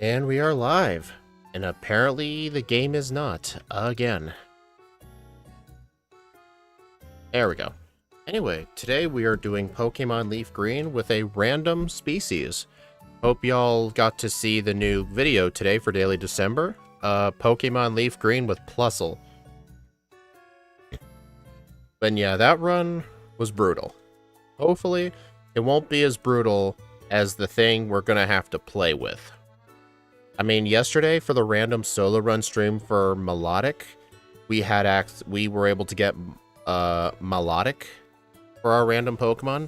And we are live. And apparently the game is not. Again. There we go. Anyway, today we are doing Pokemon Leafgreen with a random species. Hope y'all got to see the new video today for Daily December. Pokemon Leafgreen with Plusle. But yeah, that run was brutal. Hopefully, it won't be as brutal as the thing we're gonna have to play with. I mean, yesterday for the random solo run stream for Melodic, we were able to get Melodic for our random Pokemon,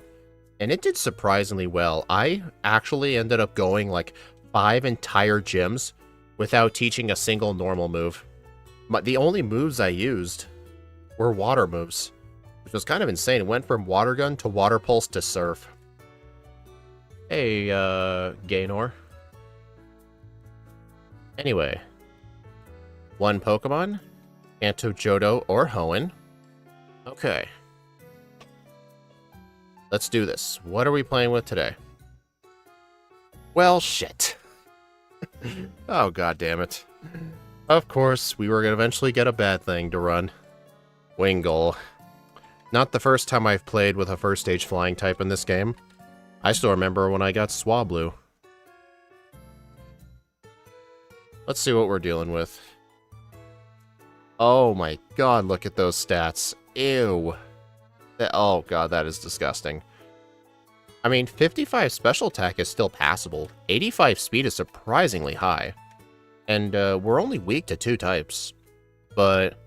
and it did surprisingly well. I actually ended up going like 5 entire gyms without teaching a single normal move. The only moves I used were water moves, which was kind of insane. It went from Water Gun to Water Pulse to Surf. Hey, Gaynor. Anyway, one Pokemon, Kanto, Johto, or Hoenn. Okay. Let's do this. What are we playing with today? Well, shit. Oh, god damn it. Of course, we were going to eventually get a bad thing to run. Wingull. Not the first time I've played with a first stage flying type in this game. I still remember when I got Swablu. Let's see what we're dealing with. Oh my god, look at those stats. Ew. Oh god, that is disgusting. I mean, 55 special attack is still passable. 85 speed is surprisingly high. And we're only weak to 2 types. But,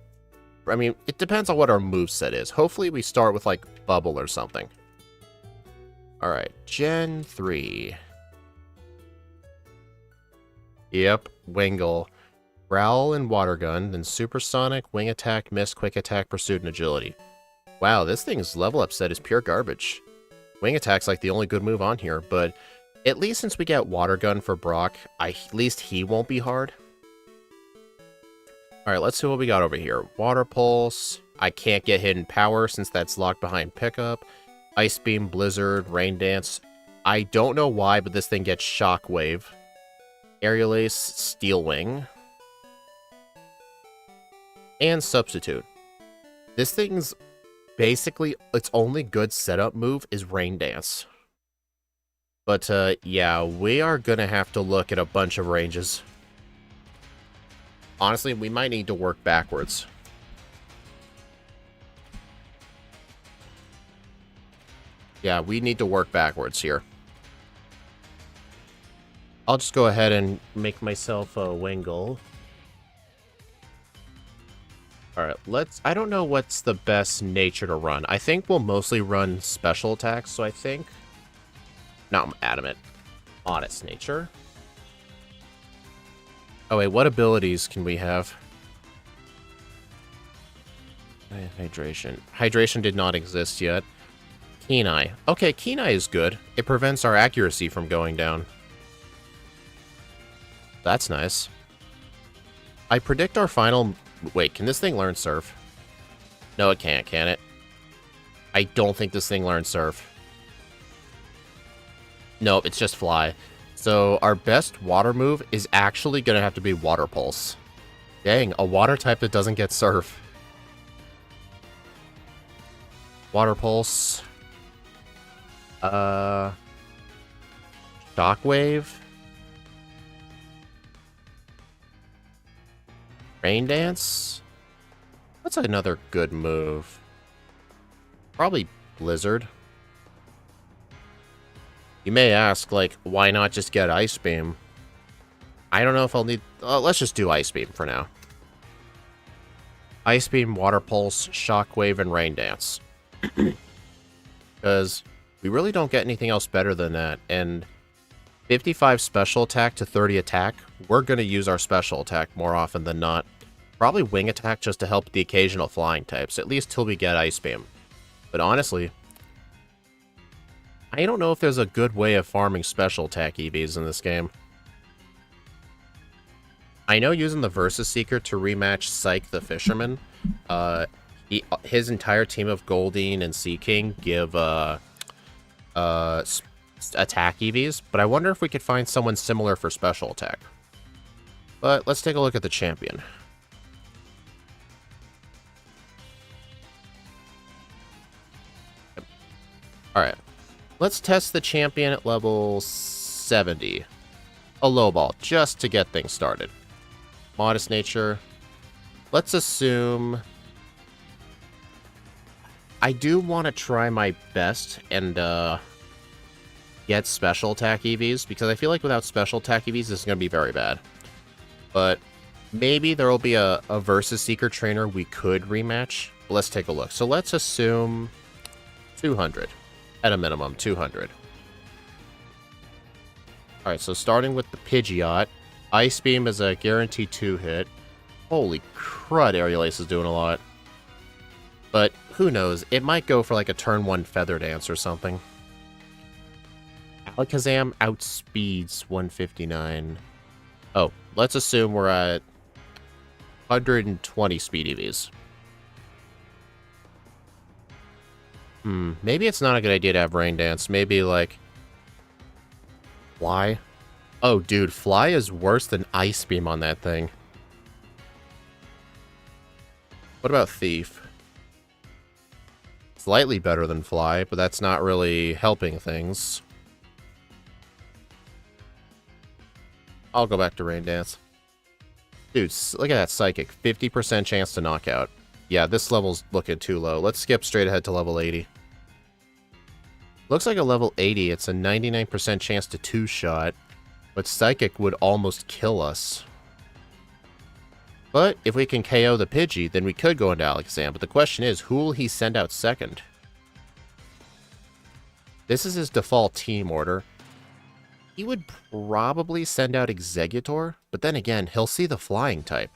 I mean, it depends on what our moveset is. Hopefully we start with, like, Bubble or something. Alright, Gen 3. Yep, Wingull. Growl and Water Gun, then Supersonic, Wing Attack, Miss, Quick Attack, Pursuit, and Agility. Wow, this thing's level up set is pure garbage. Wing Attack's like the only good move on here, but at least since we get Water Gun for Brock, at least he won't be hard. Alright, let's see what we got over here. Water Pulse. I can't get Hidden Power since that's locked behind Pickup. Ice Beam, Blizzard, Rain Dance. I don't know why, but this thing gets Shockwave. Aerial Ace, Steel Wing, and Substitute. This thing's basically, its only good setup move is Rain Dance. But, yeah, we are gonna have to look at a bunch of ranges. Honestly, we might need to work backwards. Yeah, we need to work backwards here. I'll just go ahead and make myself a Wingull. Alright, I don't know what's the best nature to run. I think we'll mostly run special attacks, so I think... No, I'm adamant. Honest nature. Oh wait, what abilities can we have? Hydration. Hydration did not exist yet. Keen Eye. Okay, Keen Eye is good. It prevents our accuracy from going down. That's nice. I predict our final... Wait, can this thing learn Surf? No, it can't, can it? I don't think this thing learns Surf. Nope, it's just Fly. So our best water move is actually going to have to be Water Pulse. Dang, a water type that doesn't get Surf. Water Pulse. Shockwave. Rain Dance? What's another good move? Probably Blizzard. You may ask, like, why not just get Ice Beam? I don't know if I'll need... let's just do Ice Beam for now. Ice Beam, Water Pulse, Shockwave, and Rain Dance. Because we really don't get anything else better than that, and 55 special attack to 30 attack, we're going to use our special attack more often than not. Probably Wing Attack just to help the occasional flying types, at least till we get Ice Beam. But honestly, I don't know if there's a good way of farming special attack EVs in this game. I know using the Versus Seeker to rematch Psyche the Fisherman, his entire team of Goldeen and Sea King give attack EVs, but I wonder if we could find someone similar for special attack. But let's take a look at the champion. Alright. Let's test the champion at level 70. A low ball, just to get things started. Modest nature. Let's assume... I do want to try my best and get special attack EVs, because I feel like without special attack EVs, this is going to be very bad. But maybe there will be a Versus Seeker trainer we could rematch. But let's take a look. So let's assume 200. At a minimum, 200. Alright, so starting with the Pidgeot. Ice Beam is a guaranteed 2-hit. Holy crud, Aerial Ace is doing a lot. But who knows? It might go for like a turn 1 Feather Dance or something. Alakazam outspeeds 159. Oh, let's assume we're at 120 speed EVs. Maybe it's not a good idea to have Rain Dance. Maybe, like, Fly. Oh, dude, Fly is worse than Ice Beam on that thing. What about Thief? Slightly better than Fly, but that's not really helping things. I'll go back to Rain Dance. Dude, look at that Psychic. 50% chance to knock out. Yeah, this level's looking too low. Let's skip straight ahead to level 80. Looks like a level 80, it's a 99% chance to 2-shot, but Psychic would almost kill us. But if we can KO the Pidgey, then we could go into Alakazam, but the question is, who will he send out second? This is his default team order. He would probably send out Exeggutor, but then again, he'll see the flying type.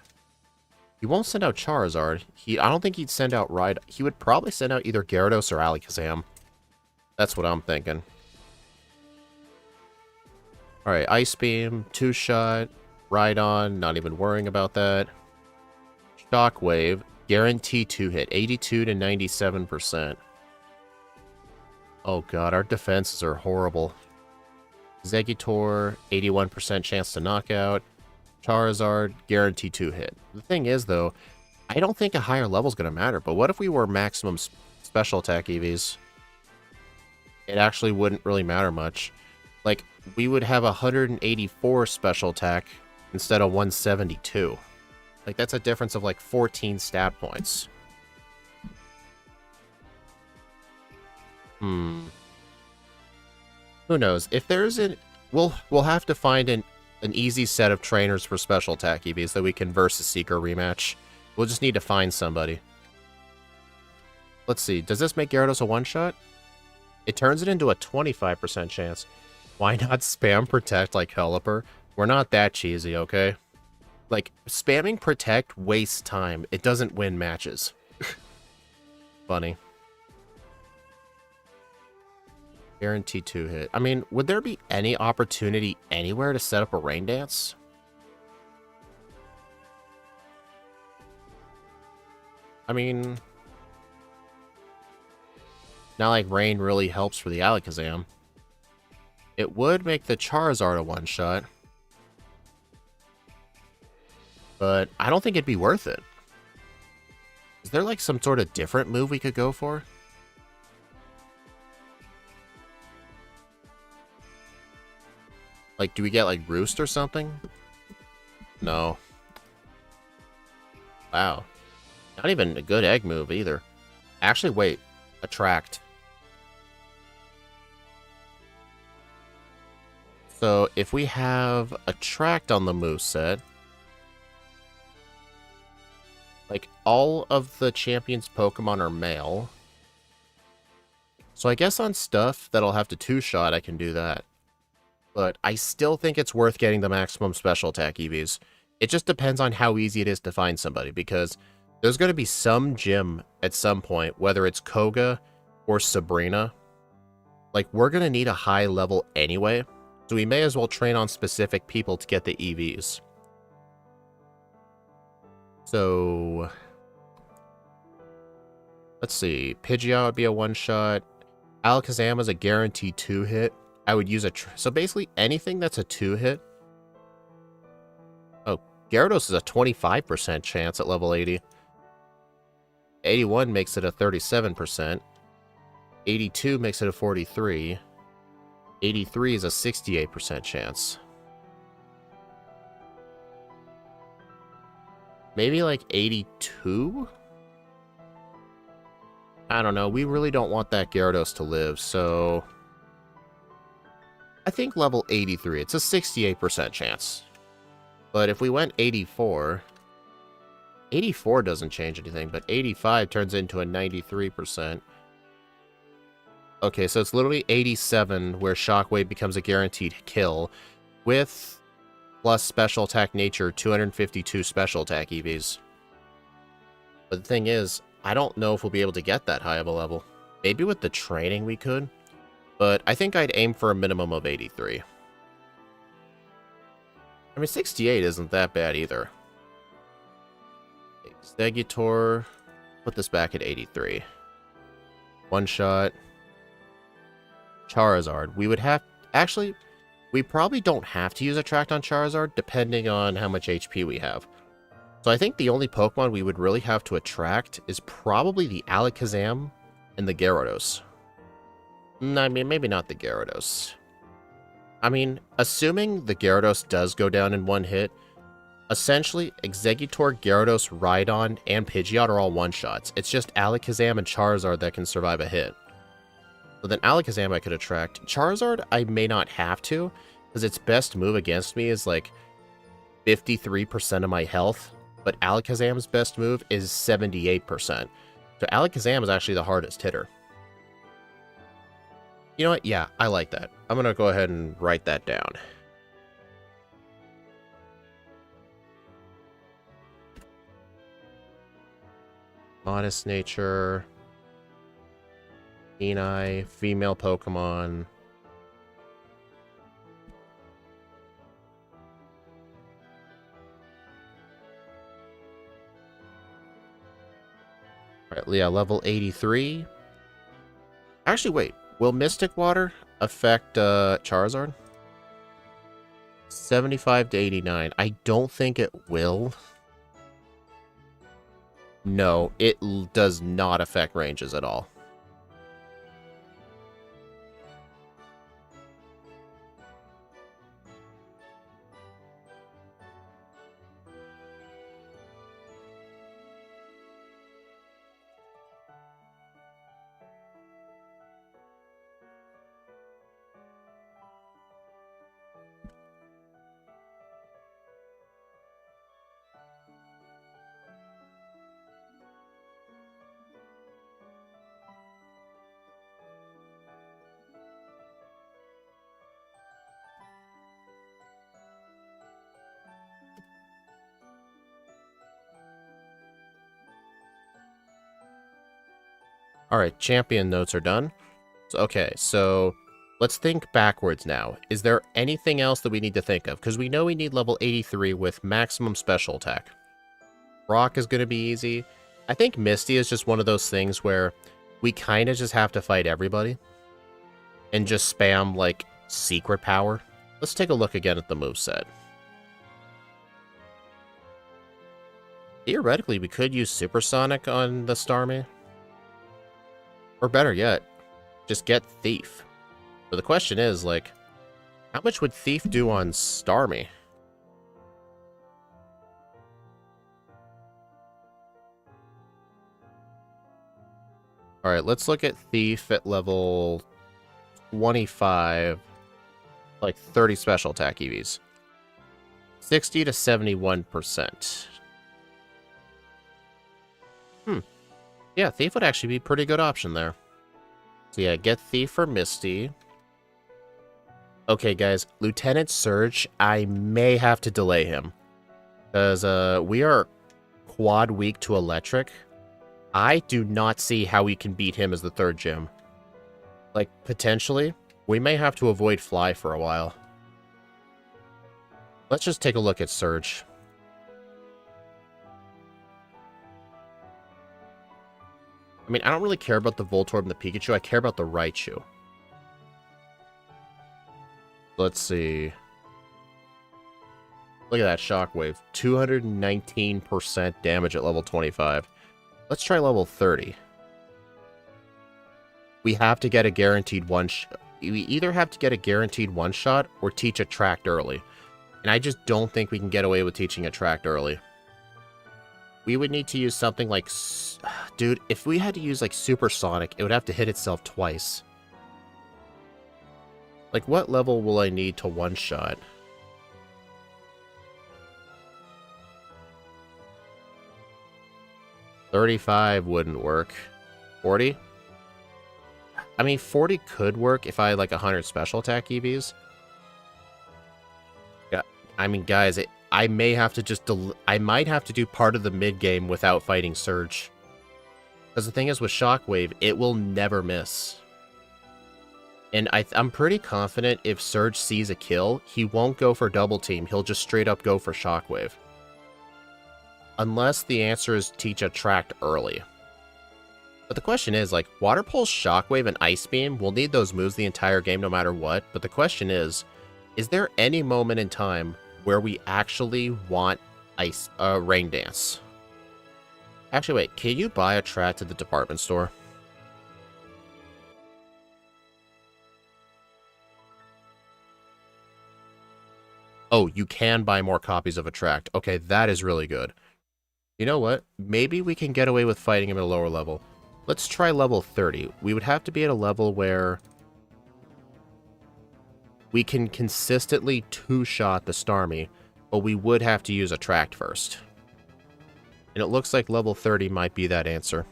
He won't send out Charizard. I don't think he'd send out Ride. He would probably send out either Gyarados or Alakazam. That's what I'm thinking. Alright, Ice Beam, 2-shot, Rhydon, not even worrying about that. Shockwave, guaranteed 2-hit, 82 to 97%. Oh god, our defenses are horrible. Exeggutor, 81% chance to knock out. Charizard, guaranteed 2-hit. The thing is, though, I don't think a higher level is going to matter, but what if we were maximum special attack EVs? It actually wouldn't really matter much. Like, we would have 184 special attack instead of 172. Like, that's a difference of like 14 stat points. Who knows? If there's an... We'll have to find an easy set of trainers for special attack EVs that we can Versus Seeker rematch. We'll just need to find somebody. Let's see. Does this make Gyarados a one-shot? It turns it into a 25% chance. Why not spam Protect like Helliper? We're not that cheesy, okay? Like, spamming Protect wastes time. It doesn't win matches. Funny. Guaranteed 2-hit. I mean, would there be any opportunity anywhere to set up a Rain Dance? I mean... Not like Rain really helps for the Alakazam. It would make the Charizard a one-shot. But I don't think it'd be worth it. Is there like some sort of different move we could go for? Like, do we get like Roost or something? No. Wow. Not even a good egg move either. Actually, wait. Attract. So, if we have Attract on the moveset, like, all of the champion's Pokemon are male. So I guess on stuff that'll have to 2-shot, I can do that. But I still think it's worth getting the maximum special attack EVs. It just depends on how easy it is to find somebody, because there's going to be some gym at some point, whether it's Koga or Sabrina. Like, we're going to need a high level anyway, so we may as well train on specific people to get the EVs. So, let's see. Pidgeot would be a one-shot. Alakazam is a guaranteed 2-hit. I would use so basically anything that's a 2-hit. Oh, Gyarados is a 25% chance at level 80. 81 makes it a 37%. 82 makes it a 43. 83 is a 68% chance. Maybe like 82? I don't know. We really don't want that Gyarados to live, so I think level 83. It's a 68% chance. But if we went 84, 84 doesn't change anything, but 85 turns into a 93%. Okay, so it's literally 87 where Shockwave becomes a guaranteed kill with plus special attack nature 252 special attack EVs. But the thing is, I don't know if we'll be able to get that high of a level. Maybe with the training we could, but I think I'd aim for a minimum of 83. I mean, 68 isn't that bad either. Exeggutor, put this back at 83. One shot. Charizard. We would have... Actually, we probably don't have to use Attract on Charizard, depending on how much HP we have. So I think the only Pokemon we would really have to attract is probably the Alakazam and the Gyarados. I mean, maybe not the Gyarados. I mean, assuming the Gyarados does go down in one hit, essentially, Exeggutor, Gyarados, Rhydon, and Pidgeot are all one-shots. It's just Alakazam and Charizard that can survive a hit. So then Alakazam I could attract. Charizard I may not have to, because its best move against me is like 53% of my health, but Alakazam's best move is 78%. So Alakazam is actually the hardest hitter. You know what? Yeah, I like that. I'm going to go ahead and write that down. Modest nature. Kenai, female Pokemon. Alright, yeah, level 83. Actually, wait. Will Mystic Water affect Charizard? 75 to 89. I don't think it will. No, it does not affect ranges at all. Alright, champion notes are done. So, okay, so let's think backwards now. Is there anything else that we need to think of? Because we know we need level 83 with maximum special attack. Rock is going to be easy. I think Misty is just one of those things where we kind of just have to fight everybody. And just spam, like, secret power. Let's take a look again at the moveset. Theoretically, we could use Supersonic on the Starmie. Or better yet, just get Thief. But the question is, like, how much would Thief do on Starmie? Alright, let's look at Thief at level 25. Like 30 special attack EVs. 60 to 71%. Yeah, Thief would actually be a pretty good option there. So yeah, get Thief for Misty. Okay, guys, Lieutenant Surge, I may have to delay him. Because we are quad weak to Electric. I do not see how we can beat him as the third gym. Like, potentially, we may have to avoid Fly for a while. Let's just take a look at Surge. I mean, I don't really care about the Voltorb and the Pikachu. I care about the Raichu. Let's see. Look at that shockwave. 219% damage at level 25. Let's try level 30. We have to get a guaranteed we either have to get a guaranteed one-shot or teach Attract early. And I just don't think we can get away with teaching Attract early. We would need to use something like... Dude, if we had to use like Supersonic, it would have to hit itself twice. Like, what level will I need to one-shot? $35 wouldn't work. 40? I mean, 40 could work if I had like 100 special attack EVs. Yeah, I mean, guys, I may have to just... I might have to do part of the mid-game without fighting Surge. Because the thing is, with Shockwave, it will never miss. And I'm pretty confident if Surge sees a kill, he won't go for double team. He'll just straight up go for Shockwave. Unless the answer is teach Attract early. But the question is, like, Water Pulse, Shockwave, and Ice Beam, we'll need those moves the entire game no matter what. But the question is there any moment in time where we actually want Rain Dance? Actually, wait, can you buy Attract at the department store? Oh, you can buy more copies of Attract. Okay, that is really good. You know what? Maybe we can get away with fighting him at a lower level. Let's try level 30. We would have to be at a level where we can consistently two-shot the Starmie, but we would have to use Attract first. And it looks like level 30 might be that answer.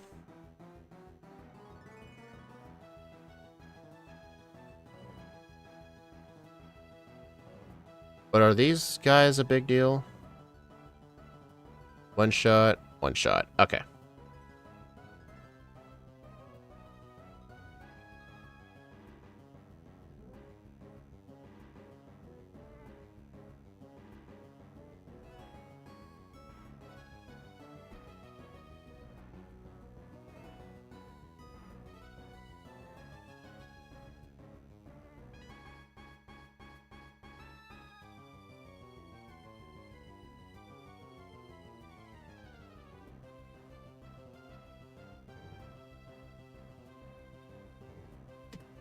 But are these guys a big deal? One shot, one shot. Okay.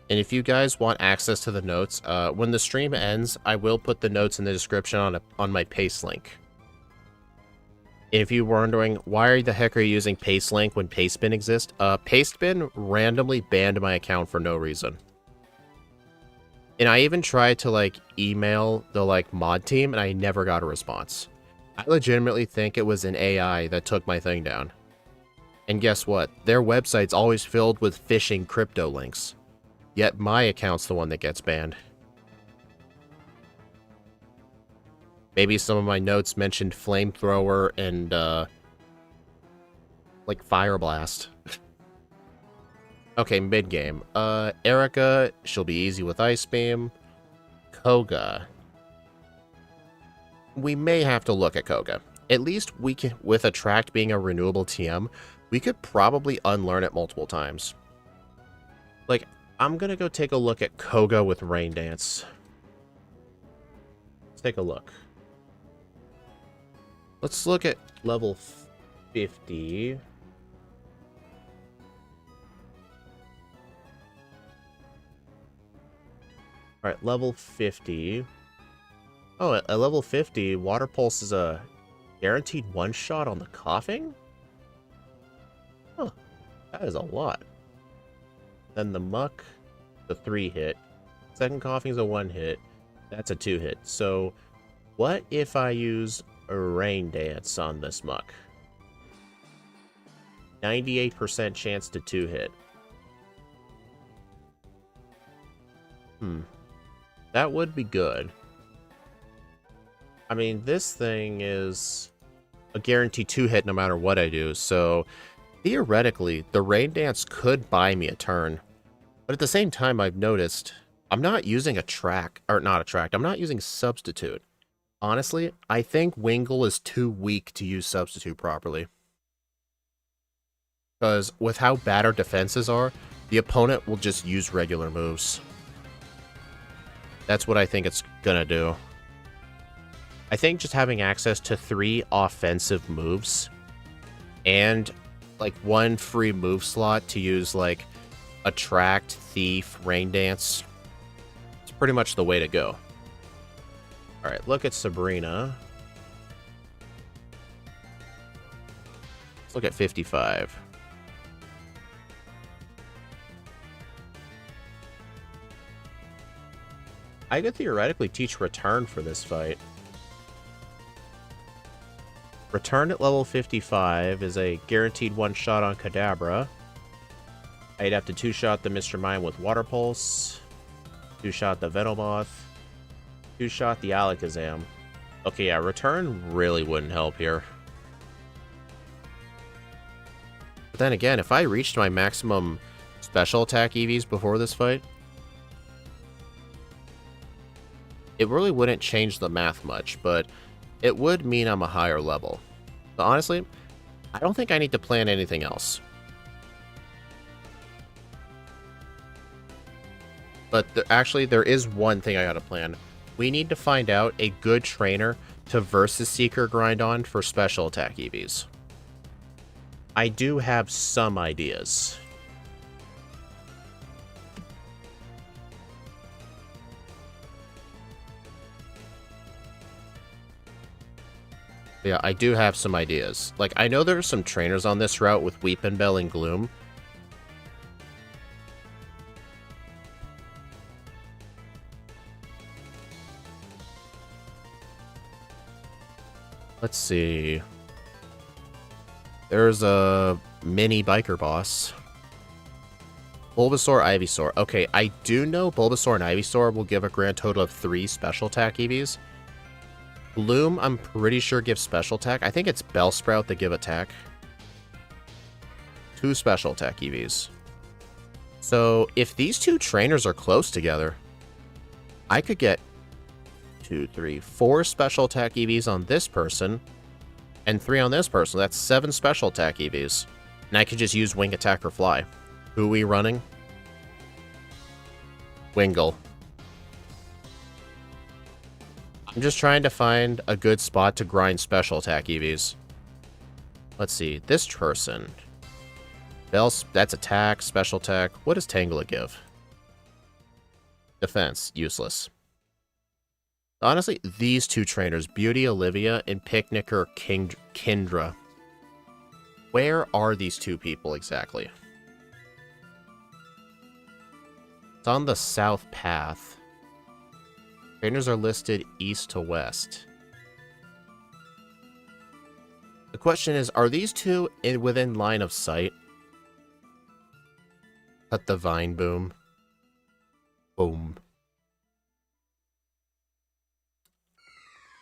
And if you guys want access to the notes, when the stream ends, I will put the notes in the description on my Paste link. And if you're wondering, why the heck are you using Paste link when Pastebin exists? Pastebin randomly banned my account for no reason. And I even tried to, like, email the, like, mod team, and I never got a response. I legitimately think it was an AI that took my thing down. And guess what? Their website's always filled with phishing crypto links. Yet my account's the one that gets banned. Maybe some of my notes mentioned Flamethrower and, like, Fire Blast. Okay, mid-game. Erica, she'll be easy with Ice Beam. Koga. We may have to look at Koga. At least we can, with Attract being a renewable TM, we could probably unlearn it multiple times. Like, I'm gonna go take a look at Koga with Rain Dance. Let's take a look. Let's look at level 50. Alright, level 50. Oh, at level 50, Water Pulse is a guaranteed one-shot on the coughing? Huh, that is a lot. Then the Muck, the 3-hit. Second coughing's a 1-hit. That's a 2-hit. So, what if I use a Rain Dance on this Muck? 98% chance to 2-hit. That would be good. I mean, this thing is a guaranteed 2-hit no matter what I do, so theoretically, the Rain Dance could buy me a turn. But at the same time, I've noticed I'm not using I'm not using Substitute. Honestly, I think Wingull is too weak to use Substitute properly. Because with how bad our defenses are, the opponent will just use regular moves. That's what I think it's gonna do. I think just having access to 3 offensive moves and like 1 free move slot to use like Attract, Thief, Rain Dance, it's pretty much the way to go. Alright, look at Sabrina. Let's look at 55. I could theoretically teach Return for this fight. Return at level 55 is a guaranteed one-shot on Kadabra. I'd have to 2-shot the Mr. Mime with Water Pulse, 2-shot the Venomoth, 2-shot the Alakazam. Okay, yeah, Return really wouldn't help here. But then again, if I reached my maximum special attack EVs before this fight, it really wouldn't change the math much, but it would mean I'm a higher level. But honestly, I don't think I need to plan anything else. But actually, there is one thing I gotta plan. We need to find out a good trainer to Versus Seeker grind on for special attack EVs. I do have some ideas. Yeah, I do have some ideas. Like, I know there are some trainers on this route with Weepinbell and Gloom. Let's see. There's a mini biker boss. Bulbasaur, Ivysaur. Okay, I do know Bulbasaur and Ivysaur will give a grand total of 3 special attack EVs. Gloom, I'm pretty sure gives special attack. I think it's Bellsprout that give attack. 2 special attack EVs. So, if these 2 trainers are close together, I could get 2, 3, 4 special attack EVs on this person, and 3 on this person. That's 7 special attack EVs. And I could just use Wing Attack or Fly. Who are we running? Wingull. I'm just trying to find a good spot to grind special attack EVs. Let's see. This person. That's attack, special attack. What does Tangela give? Defense. Useless. Honestly, these 2 trainers, Beauty Olivia and Picnicker Kindra. Where are these 2 people exactly? It's on the south path. Trainers are listed east to west. The question is, are these 2 within line of sight? Cut the vine boom. Boom.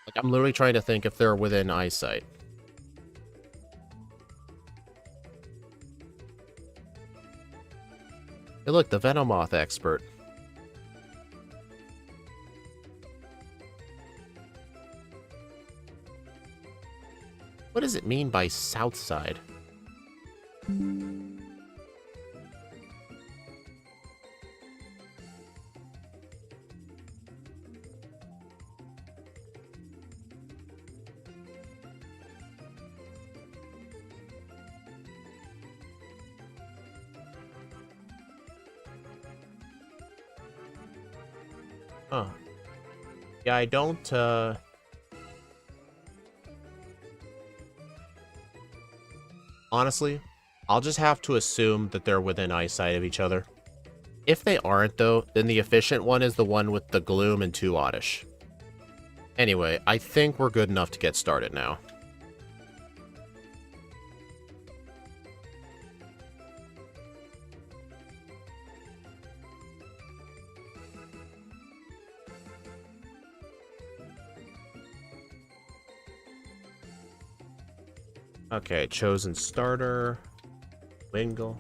Like, I'm literally trying to think if they're within eyesight. Hey, look, the Venomoth expert. What does it mean by south side? Huh. Yeah, I don't, honestly, I'll just have to assume that they're within eyesight of each other. If they aren't, though, then the efficient one is the one with the Gloom and 2 Oddish. Anyway, I think we're good enough to get started now. Okay, chosen starter. Wingull.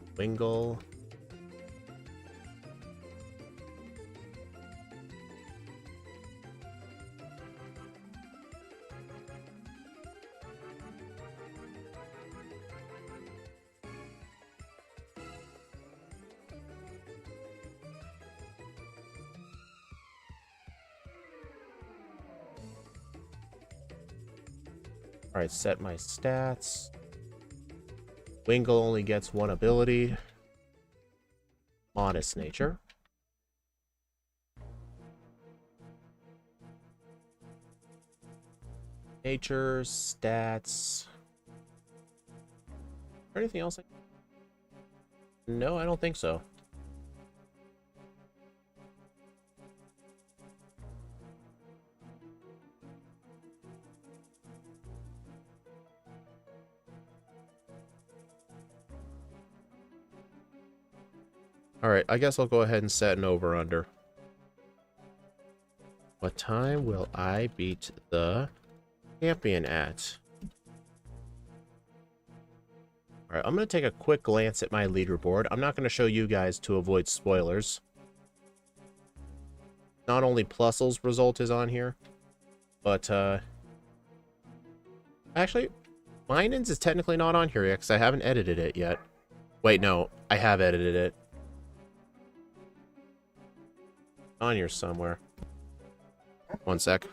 Alright, set my stats. Wingull only gets one ability. Honest nature. Nature, stats. Anything else? No, I don't think so. Alright, I guess I'll go ahead and set an over-under. What time will I beat the champion at? Alright, I'm going to take a quick glance at my leaderboard. I'm not going to show you guys to avoid spoilers. Not only Plusle's result is on here, but, actually, Minen's is technically not on here yet, because I haven't edited it yet. Wait, no, I have edited it. On here somewhere. One sec.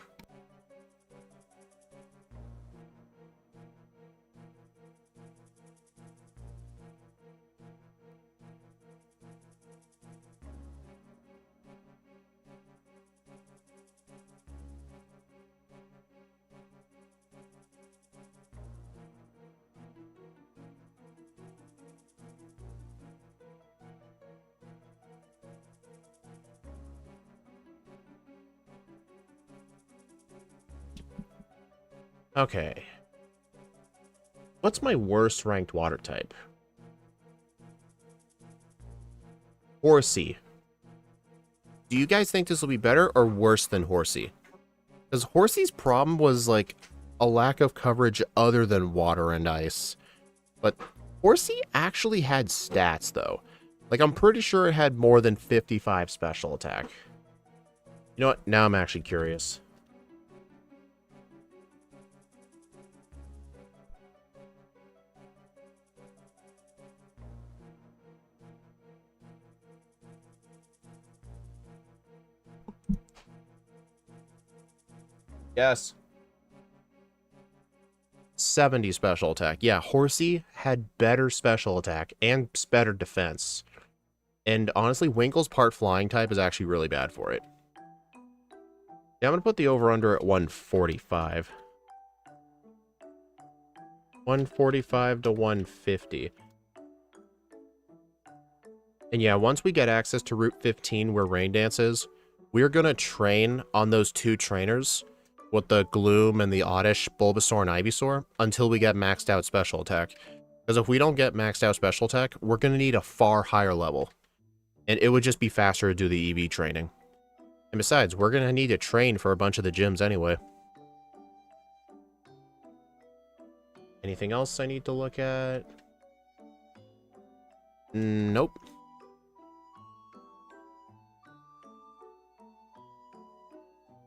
Okay. What's my worst ranked water type? Horsey. Do you guys think this will be better or worse than Horsey? Because Horsey's problem was, like, a lack of coverage other than water and ice. But Horsey actually had stats, though. Like, I'm pretty sure it had more than 55 special attack. You know what? Now I'm actually curious. Yes. 70 special attack. Yeah, Horsey had better special attack and better defense. And honestly, Wingull's part flying type is actually really bad for it. Yeah, I'm going to put the over-under at 145. 145 to 150. And yeah, once we get access to Route 15 where Rain Dance is, we're going to train on those two trainers with the Gloom and the Oddish, Bulbasaur, and Ivysaur until we get maxed out special attack. Because if we don't get maxed out special attack, we're going to need a far higher level. And it would just be faster to do the EV training. And besides, we're going to need to train for a bunch of the gyms anyway. Anything else I need to look at? Nope.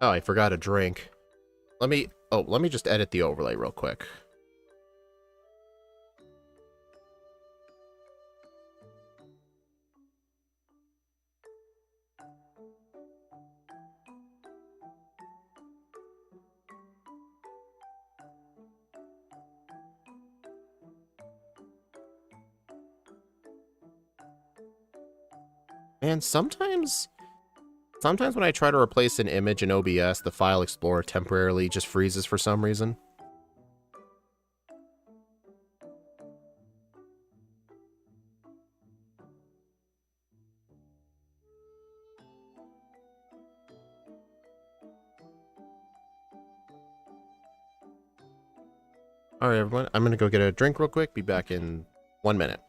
Oh, I forgot a drink. Let me just edit the overlay real quick. And sometimes when I try to replace an image in OBS, the File Explorer temporarily just freezes for some reason. Alright, everyone, I'm gonna go get a drink real quick, be back in 1 minute.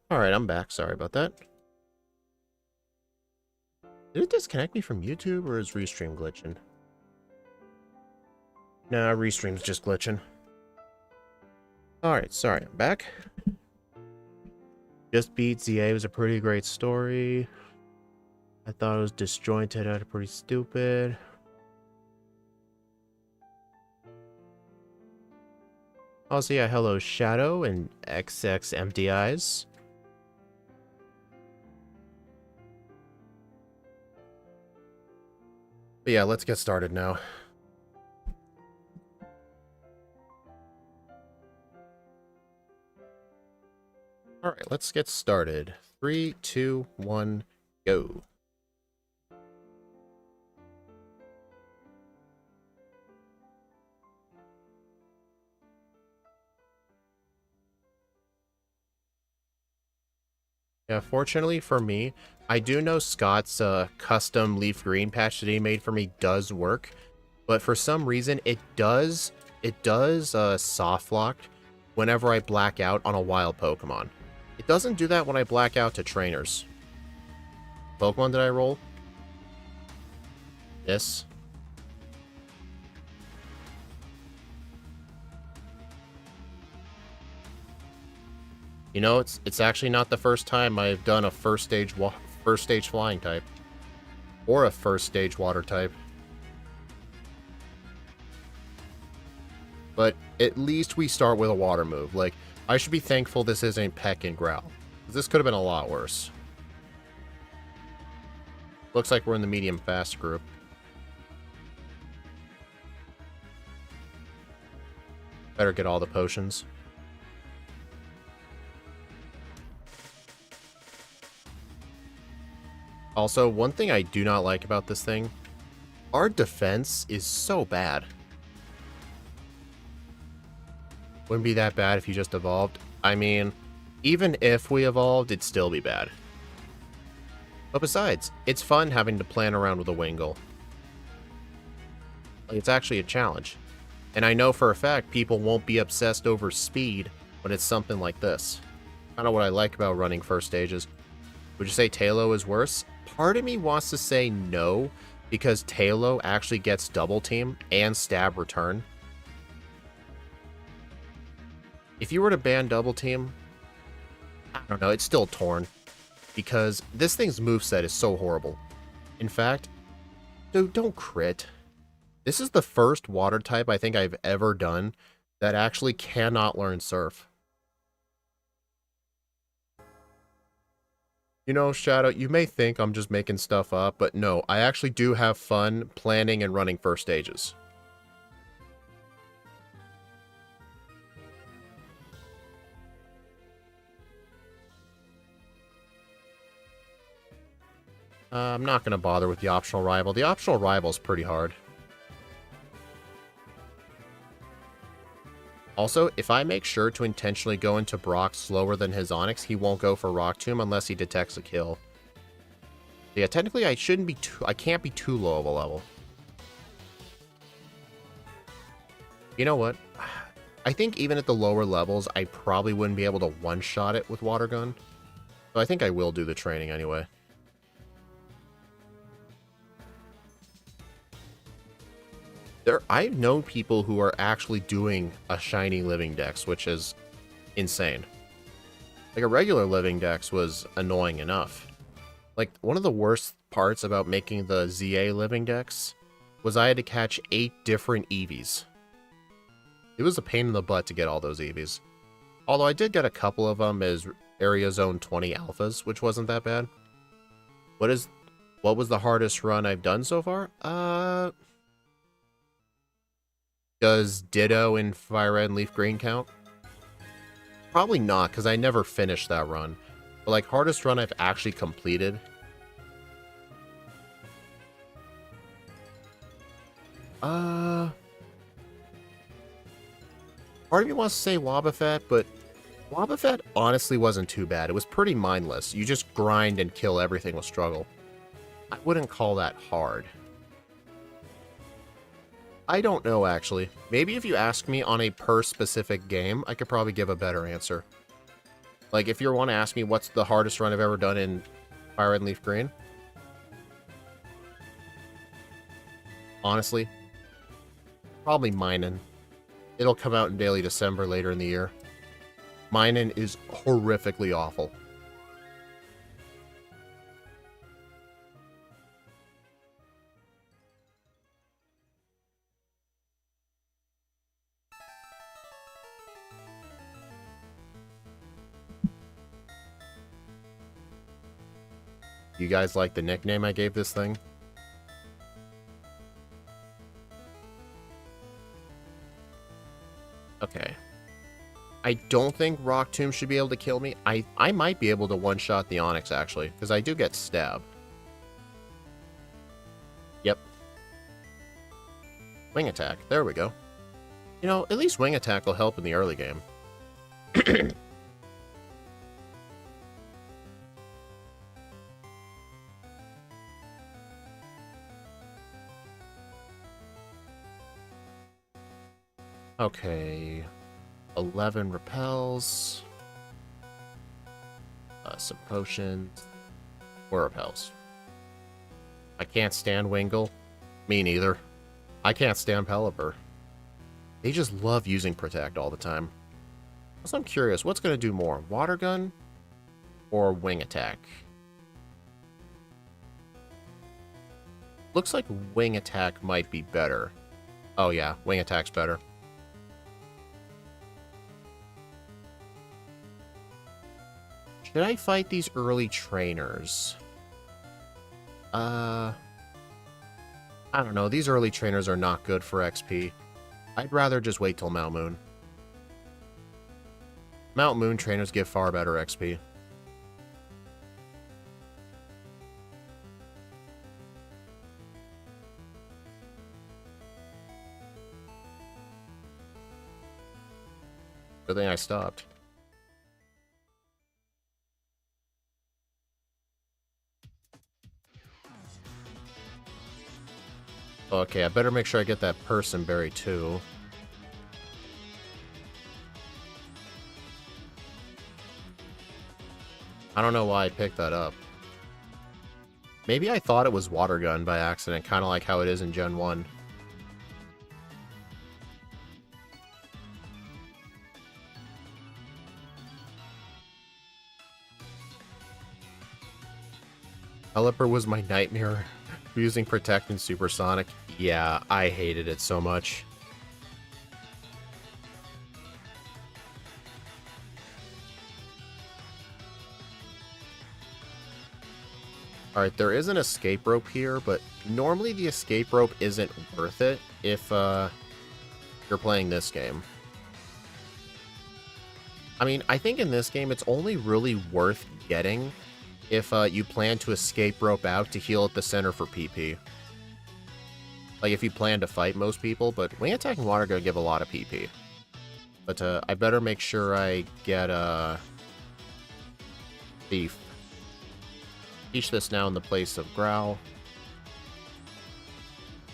Alright, I'm back. Sorry about that. Did it disconnect me from YouTube, or is Restream glitching? Nah, Restream's just glitching. Alright, sorry, I'm back. Just Beat ZA was a pretty great story. I thought it was disjointed, and pretty stupid. Also, yeah, hello Shadow and XXMDIs. But yeah, let's get started now. Alright, let's get started. 3, 2, 1, go. Yeah, fortunately for me, I do know Scott's custom Leafgreen patch that he made for me does work, but for some reason it does soft lock whenever I black out on a wild Pokemon. It doesn't do that when I black out to trainers. Pokemon did I roll? This. You know, it's actually not the first time I've done a first stage flying type, or a first stage water type. But at least we start with a water move. Like, I should be thankful this isn't Peck and Growl, because this could have been a lot worse. Looks like we're in the medium fast group. Better get all the potions. Also, one thing I do not like about this thing, our defense is so bad. Wouldn't be that bad if you just evolved. I mean, even if we evolved, it'd still be bad. But besides, it's fun having to plan around with a Wingull. Like, it's actually a challenge. And I know for a fact people won't be obsessed over speed when it's something like this. Kind of what I like about running first stages. Would you say Tailo is worse? Part of me wants to say no, because Tailo actually gets double team and stab return. If you were to ban double team, I don't know, it's still torn, because this thing's moveset is so horrible. In fact, dude, don't crit. This is the first water type I think I've ever done that actually cannot learn Surf. You know, Shadow, you may think I'm just making stuff up, but no, I actually do have fun planning and running first stages. I'm not going to bother with the optional rival. The optional rival is pretty hard. Also, if I make sure to intentionally go into Brock slower than his Onix, he won't go for Rock Tomb unless he detects a kill. Yeah, technically I can't be too low of a level. You know what? I think even at the lower levels, I probably wouldn't be able to one-shot it with Water Gun. So I think I will do the training anyway. I've known people who are actually doing a shiny living dex, which is insane. Like, a regular living dex was annoying enough. Like, one of the worst parts about making the ZA living dex was I had to catch 8 different Eevees. It was a pain in the butt to get all those Eevees. Although I did get a couple of them as Area Zone 20 alphas, which wasn't that bad. What is What was the hardest run I've done so far? Does Ditto in Fire Red and Leaf Green count? Probably not, because I never finished that run. But, like, hardest run I've actually completed. Part of me wants to say Wobbuffet, but Wobbuffet honestly wasn't too bad. It was pretty mindless. You just grind and kill everything with struggle. I wouldn't call that hard. I don't know, actually. Maybe if you ask me on a per-specific game, I could probably give a better answer. Like, if you want to ask me what's the hardest run I've ever done in Fire Red and Leaf Green, honestly, probably Minin. It'll come out in Daily December later in the year. Minin is horrifically awful. You guys like the nickname I gave this thing? Okay. I don't think Rock Tomb should be able to kill me. I might be able to one-shot the Onyx, actually, because I do get stabbed. Yep. Wing Attack. There we go. You know, at least Wing Attack will help in the early game. Okay. 11 repels. Some potions. 4 repels. I can't stand Wingull. Me neither. I can't stand Pelipper. They just love using Protect all the time. So I'm curious, what's going to do more? Water Gun or Wing Attack? Looks like Wing Attack might be better. Oh yeah, Wing Attack's better. Should I fight these early trainers? I don't know. These early trainers are not good for XP. I'd rather just wait till Mount Moon. Mount Moon trainers give far better XP. Good thing I stopped. Okay, I better make sure I get that person berry too. I don't know why I picked that up. Maybe I thought it was Water Gun by accident, kind of like how it is in Gen 1. Pelipper was my nightmare. Using Protect and Supersonic. Yeah, I hated it so much. Alright, there is an escape rope here, but normally the escape rope isn't worth it if you're playing this game. I mean, I think in this game it's only really worth getting if you plan to escape rope out to heal at the center for PP. Like, if you plan to fight most people, but Wing Attack and Water Gun give a lot of PP. But, I better make sure I get, Thief. Teach this now in the place of Growl.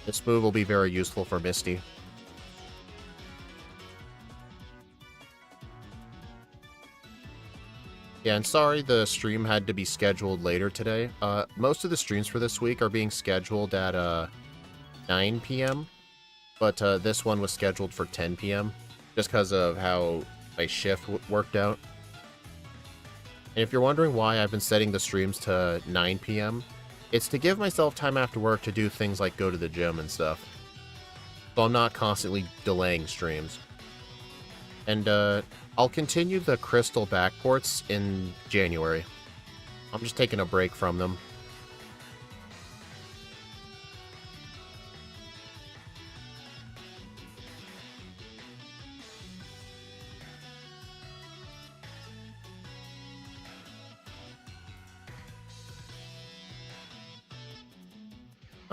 This move will be very useful for Misty. Yeah, and sorry the stream had to be scheduled later today. Most of the streams for this week are being scheduled at 9 p.m. But this one was scheduled for 10 p.m. just because of how my shift worked out. And if you're wondering why I've been setting the streams to 9 p.m., it's to give myself time after work to do things like go to the gym and stuff. So I'm not constantly delaying streams. And I'll continue the Crystal backports in January. I'm just taking a break from them.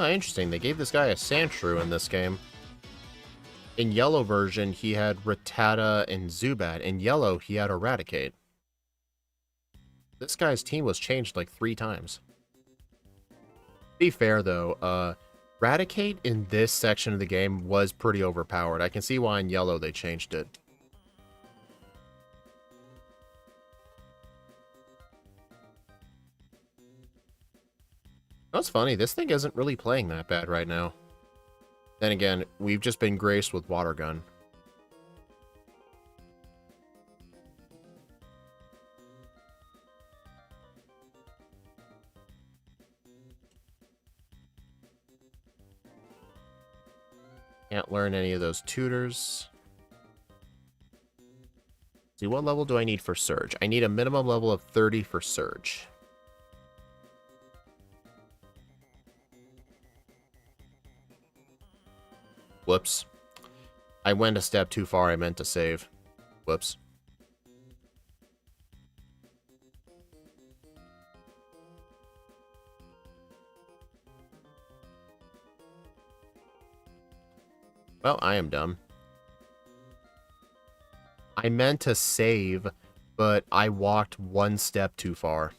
Oh, interesting. They gave this guy a Sandshrew in this game. In yellow version, he had Rattata and Zubat. In yellow, he had Eradicate. This guy's team was changed like 3 times. To be fair, though, Eradicate in this section of the game was pretty overpowered. I can see why in yellow they changed it. That's funny. This thing isn't really playing that bad right now. Then again, we've just been graced with Water Gun. Can't learn any of those tutors. See, what level do I need for Surge? I need a minimum level of 30 for Surge. Whoops. I went a step too far. I meant to save. Whoops. Well, I am dumb. I meant to save, but I walked 1 step too far.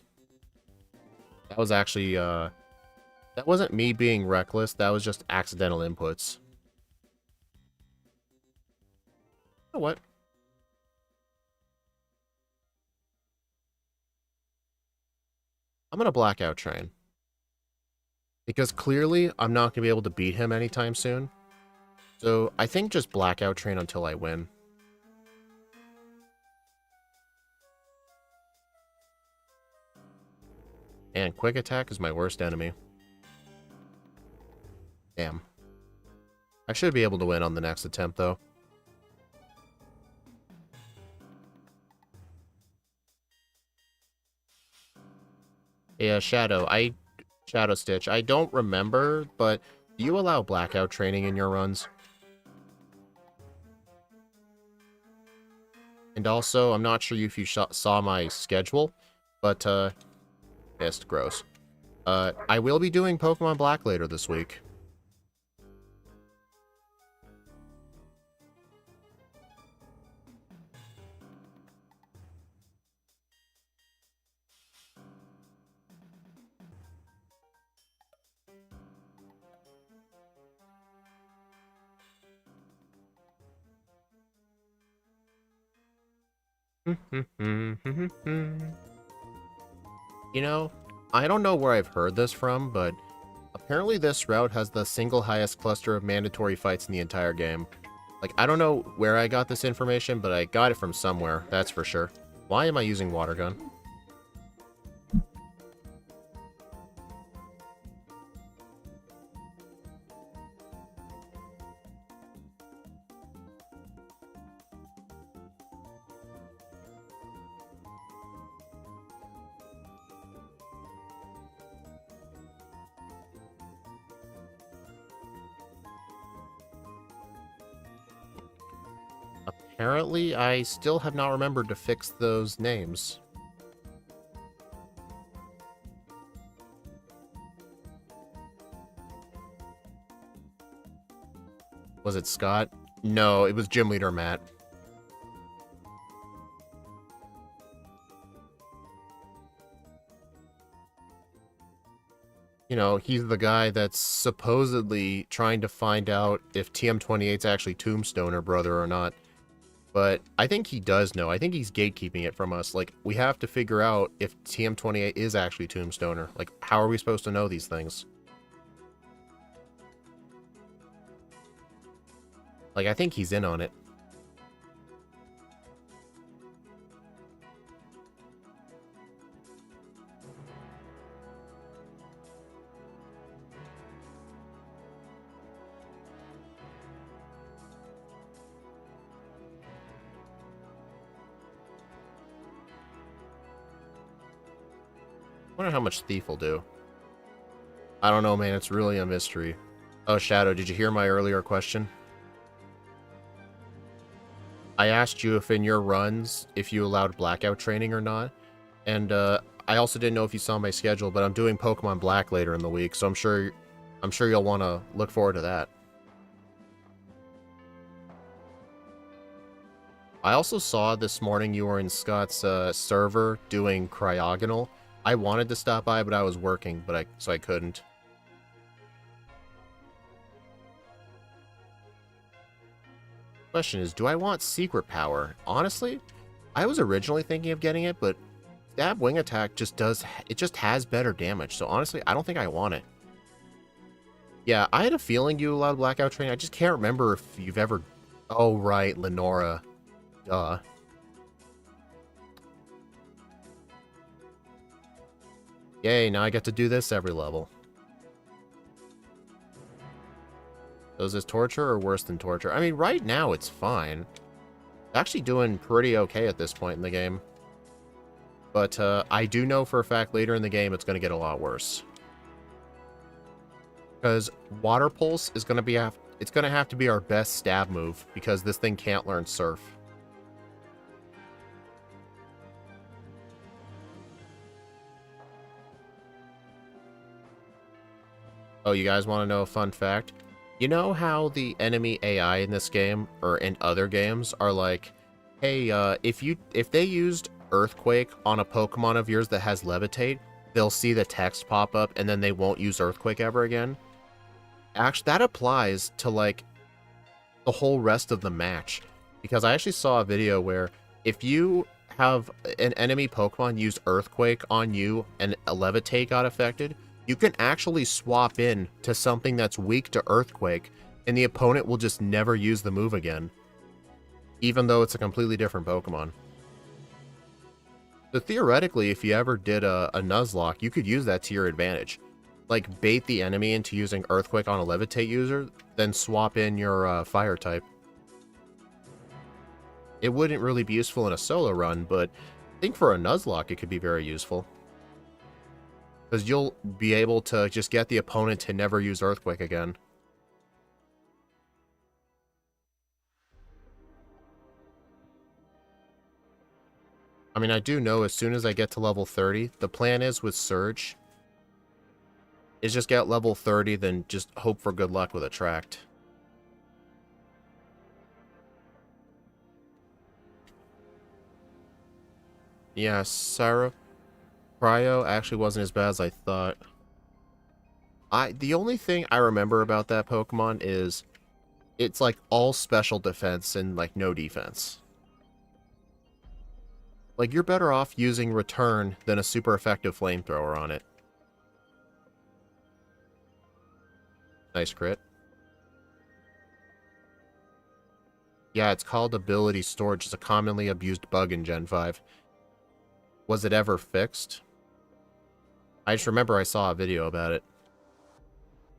That was actually, that wasn't me being reckless. That was just accidental inputs. You know what? I'm gonna Blackout Train. Because clearly, I'm not gonna be able to beat him anytime soon. So, I think just Blackout Train until I win. And Quick Attack is my worst enemy. Damn. I should be able to win on the next attempt, though. Yeah, Shadow Stitch, I don't remember, but do you allow Blackout training in your runs? And also, I'm not sure if you saw my schedule, but, missed, gross. I will be doing Pokemon Black later this week. You know, I don't know where I've heard this from, but apparently this route has the single highest cluster of mandatory fights in the entire game. Like, I don't know where I got this information, but I got it from somewhere, that's for sure. Why am I using Water Gun? Apparently, I still have not remembered to fix those names. Was it Scott? No, it was Gym Leader Matt. You know, he's the guy that's supposedly trying to find out if TM28's actually Tombstoner brother or not. But I think he does know. I think he's gatekeeping it from us. Like, we have to figure out if TM28 is actually Tombstoner. Like, how are we supposed to know these things? Like, I think he's in on it. I wonder how much Thief will do. I don't know, man. It's really a mystery. Oh, Shadow, did you hear my earlier question? I asked you if in your runs, if you allowed Blackout training or not. And I also didn't know if you saw my schedule, but I'm doing Pokemon Black later in the week, so I'm sure I'm sure you'll want to look forward to that. I also saw this morning you were in Scott's server doing Cryogonal. I wanted to stop by, but I was working, so I couldn't. Question is, do I want secret power? Honestly, I was originally thinking of getting it, but stab wing attack just has better damage. So honestly, I don't think I want it. Yeah, I had a feeling you allowed blackout training. I just can't remember if you've ever... Oh, right, Lenora. Duh. Yay, now I get to do this every level. So is this torture or worse than torture? I mean, right now it's fine. Actually doing pretty okay at this point in the game. But I do know for a fact later in the game it's going to get a lot worse. Because Water Pulse is going to be... It's going to have to be our best stab move, because this thing can't learn Surf. Oh, you guys want to know a fun fact? You know how the enemy AI in this game, or in other games, are like, hey, if they used Earthquake on a Pokemon of yours that has Levitate, they'll see the text pop up, and then they won't use Earthquake ever again? Actually, that applies to, like, the whole rest of the match. Because I actually saw a video where if you have an enemy Pokemon use Earthquake on you and a Levitate got affected, you can actually swap in to something that's weak to Earthquake, and the opponent will just never use the move again. Even though it's a completely different Pokemon. So theoretically, if you ever did a Nuzlocke, you could use that to your advantage. Like, bait the enemy into using Earthquake on a Levitate user, then swap in your Fire type. It wouldn't really be useful in a solo run, but I think for a Nuzlocke it could be very useful. Because you'll be able to just get the opponent to never use Earthquake again. I mean, I do know as soon as I get to level 30, the plan is with Surge, is just get level 30, then just hope for good luck with Attract. Yeah, Sarah Cryo actually wasn't as bad as I thought. The only thing I remember about that Pokemon is it's like all special defense and like no defense. Like, you're better off using Return than a super effective flamethrower on it. Nice crit. Yeah, it's called ability storage. It's a commonly abused bug in Gen 5. Was it ever fixed? I just remember I saw a video about it.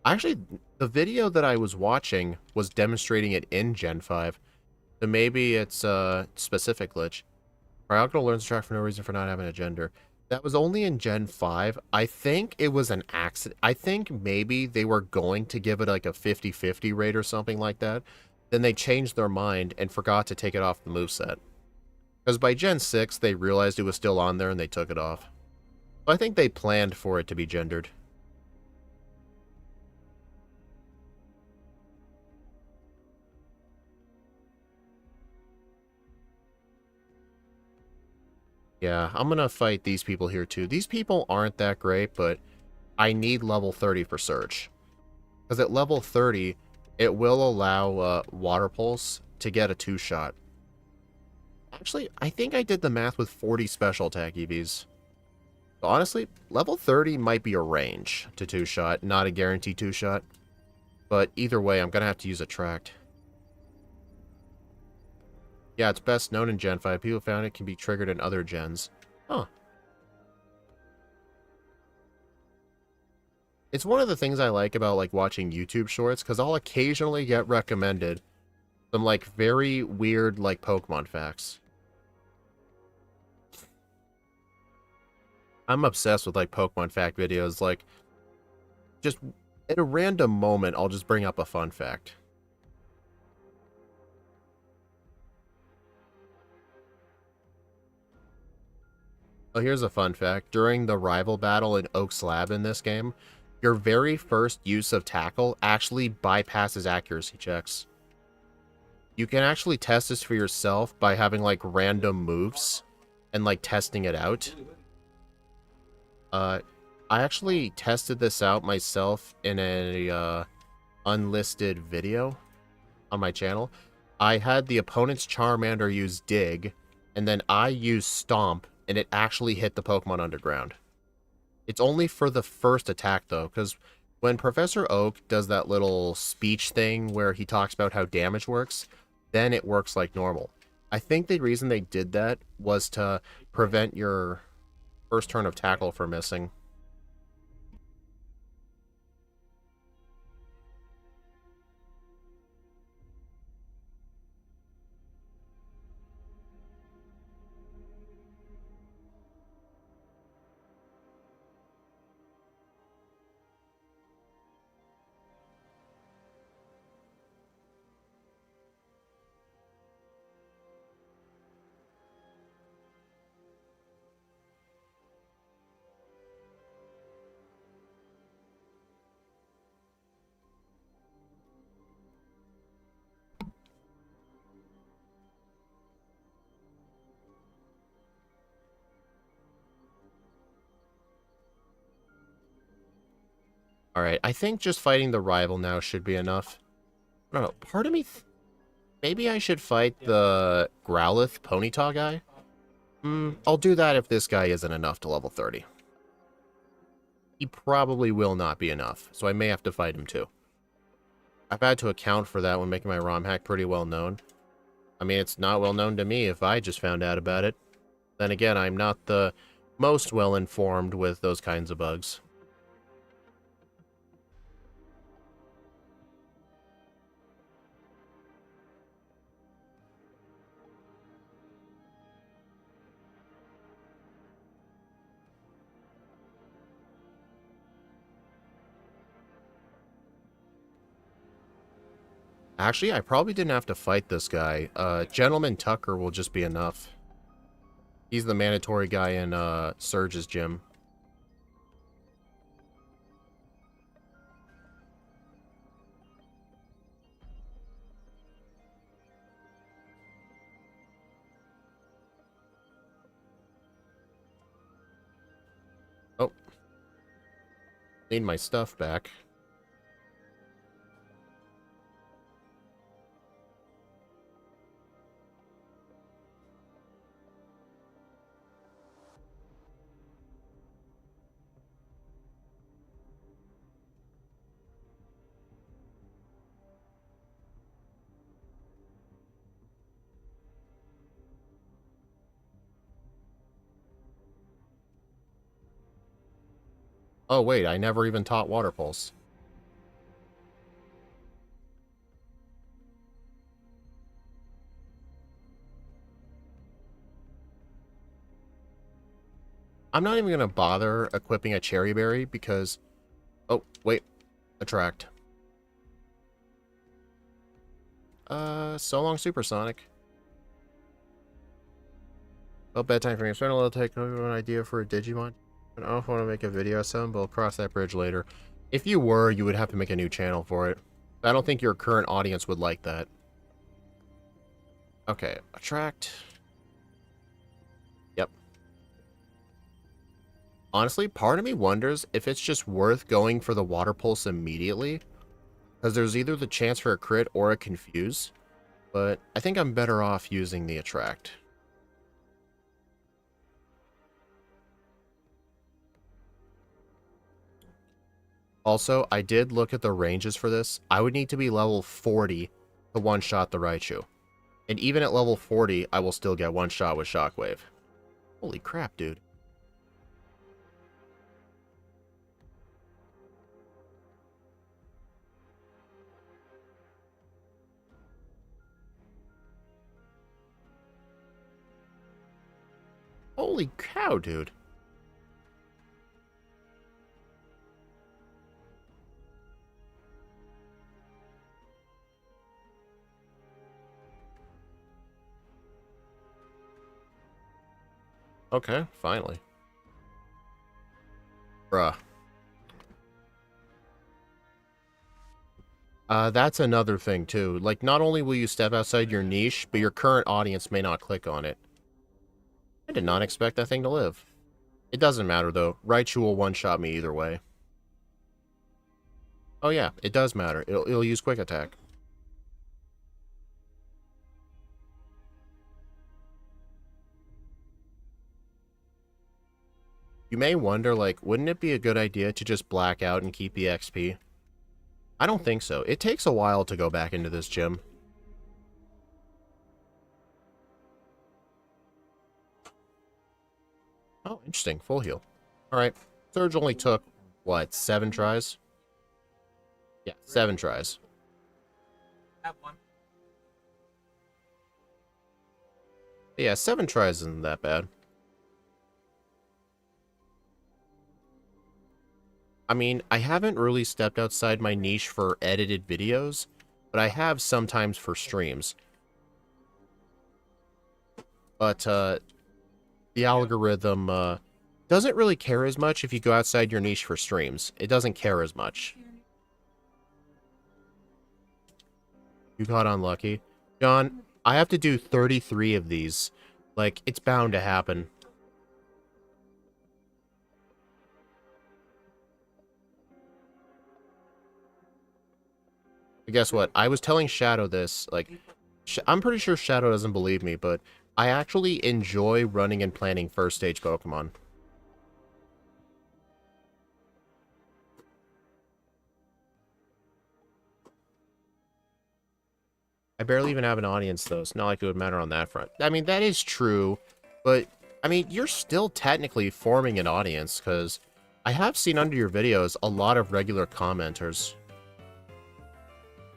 Actually, the video that I was watching was demonstrating it in Gen 5. So maybe it's a specific glitch. Cryogonal learns to track for no reason for not having a gender. That was only in Gen 5. I think it was an accident. I think maybe they were going to give it like a 50-50 rate or something like that. Then they changed their mind and forgot to take it off the moveset. Because by Gen 6, they realized it was still on there and they took it off. So I think they planned for it to be gendered. Yeah, I'm gonna fight these people here too. These people aren't that great, but I need level 30 for Surge. Because at level 30, it will allow Water Pulse to get a 2-shot. Actually, I think I did the math with 40 special attack EVs. So honestly, level 30 might be a range to 2-shot, not a guaranteed 2-shot. But either way, I'm gonna have to use Attract. Yeah, it's best known in Gen 5. People found it can be triggered in other gens. Huh. It's one of the things I like about, like, watching YouTube shorts, because I'll occasionally get recommended some, like, very weird, like, Pokemon facts. I'm obsessed with, like, Pokemon fact videos. Like, just at a random moment, I'll just bring up a fun fact. Oh, here's a fun fact. During the rival battle in Oak Slab in this game, your very first use of tackle actually bypasses accuracy checks. You can actually test this for yourself by having, like, random moves and, like, testing it out. I actually tested this out myself in a unlisted video on my channel. I had the opponent's Charmander use Dig, and then I used Stomp, and it actually hit the Pokemon underground. It's only for the first attack, though, because when Professor Oak does that little speech thing where he talks about how damage works, then it works like normal. I think the reason they did that was to prevent your first turn of tackle from missing. Alright, I think just fighting the rival now should be enough. I don't know, part of me... maybe I should fight the Growlithe Ponyta guy? I'll do that if this guy isn't enough to level 30. He probably will not be enough, so I may have to fight him too. I've had to account for that when making my ROM hack pretty well known. I mean, it's not well known to me if I just found out about it. Then again, I'm not the most well informed with those kinds of bugs. Actually, I probably didn't have to fight this guy. Gentleman Tucker will just be enough. He's the mandatory guy in Surge's gym. Oh. Need my stuff back. Oh, wait, I never even taught Water Pulse. I'm not even going to bother equipping a Cherry Berry because... oh, wait. Attract. So long, Supersonic. Well, bedtime for me. I'm starting to take over an idea for a Digimon. I don't know if I want to make a video or something, but we'll cross that bridge later. If you were, you would have to make a new channel for it. I don't think your current audience would like that. Okay, attract. Yep. Honestly, part of me wonders if it's just worth going for the Water Pulse immediately. Because there's either the chance for a crit or a confuse. But I think I'm better off using the attract. Also, I did look at the ranges for this. I would need to be level 40 to one-shot the Raichu. And even at level 40, I will still get one-shot with Shockwave. Holy crap, dude. Holy cow, dude. Okay, finally. Bruh. That's another thing, too. Like, not only will you step outside your niche, but your current audience may not click on it. I did not expect that thing to live. It doesn't matter, though. Raichu will one-shot me either way. Oh, yeah, it does matter. It'll use Quick Attack. You may wonder, like, wouldn't it be a good idea to just black out and keep the XP? I don't think so. It takes a while to go back into this gym. Oh, interesting. Full heal. Alright. Surge only took, what, 7 tries? Yeah, 7 tries. Have one. Yeah, 7 tries isn't that bad. I mean, I haven't really stepped outside my niche for edited videos, but I have sometimes for streams. But, the algorithm, doesn't really care as much if you go outside your niche for streams. It doesn't care as much. You got unlucky. John, I have to do 33 of these. Like, it's bound to happen. But guess what? I was telling Shadow this, like, I'm pretty sure Shadow doesn't believe me, but I actually enjoy running and planning first stage Pokemon. I barely even have an audience, though. It's not like it would matter on that front. I mean, that is true, but, I mean, you're still technically forming an audience, because I have seen under your videos a lot of regular commenters.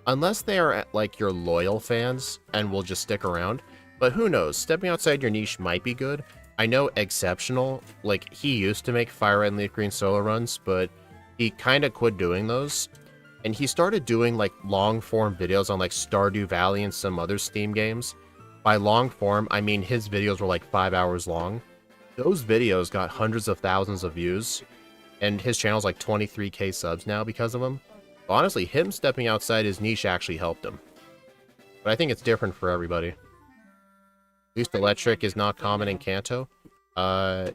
Unless they are, like, your loyal fans and will just stick around. But who knows? Stepping outside your niche might be good. I know Exceptional, like, he used to make Fire Red and Leaf Green solo runs, but he kind of quit doing those. And he started doing, like, long-form videos on, like, Stardew Valley and some other Steam games. By long-form, I mean his videos were, like, 5 hours long. Those videos got hundreds of thousands of views, and his channel's, like, 23k subs now because of them. Honestly, him stepping outside his niche actually helped him. But I think it's different for everybody. At least Electric is not common in Kanto. I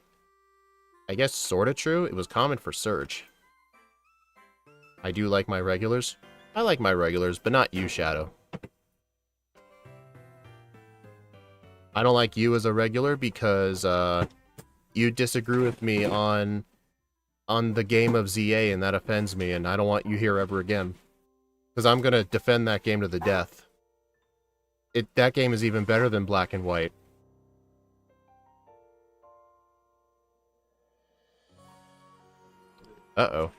guess sorta true. It was common for Surge. I do like my regulars. I like my regulars, but not you, Shadow. I don't like you as a regular because, you disagree with me on the game of ZA, and that offends me, and I don't want you here ever again. Because I'm gonna defend that game to the death. That game is even better than Black and White. Uh-oh.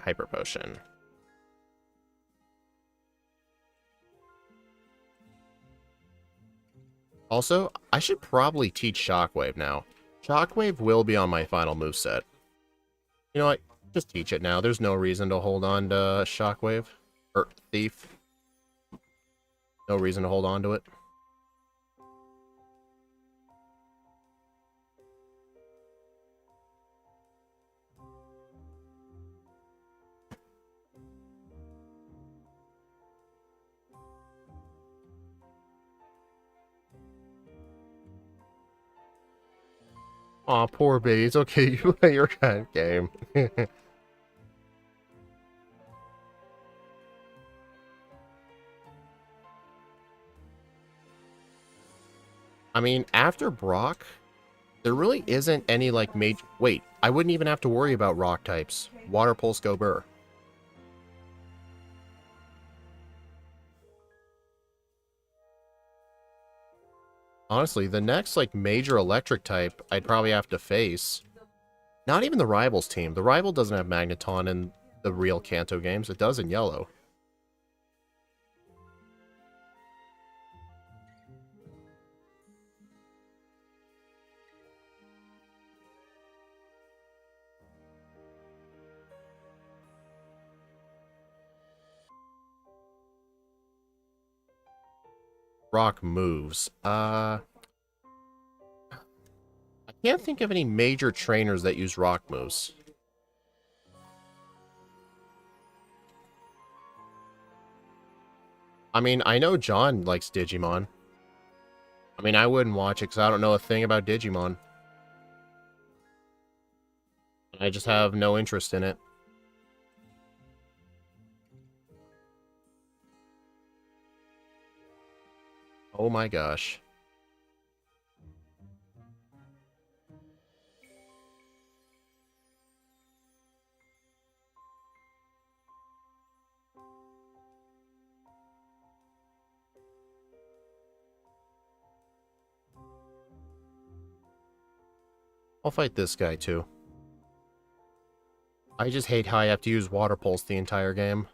Hyper Potion. Also, I should probably teach Shockwave now. Shockwave will be on my final moveset. You know what? Just teach it now. There's no reason to hold on to Shockwave. Or Thief. No reason to hold on to it. Aw, poor baby. It's okay. You play your kind of game. I mean, after Brock, there really isn't any, like, major... Wait, I wouldn't even have to worry about rock types. Water Pulse Go Burr. Honestly, the next, like, major electric type I'd probably have to face... Not even the Rivals team. The Rival doesn't have Magneton in the real Kanto games. It does in Yellow. Rock moves. Can't think of any major trainers that use rock moves. I mean, I know John likes Digimon. I mean, I wouldn't watch it because I don't know a thing about Digimon. I just have no interest in it. Oh my gosh. I'll fight this guy too. I just hate how I have to use Water Pulse the entire game.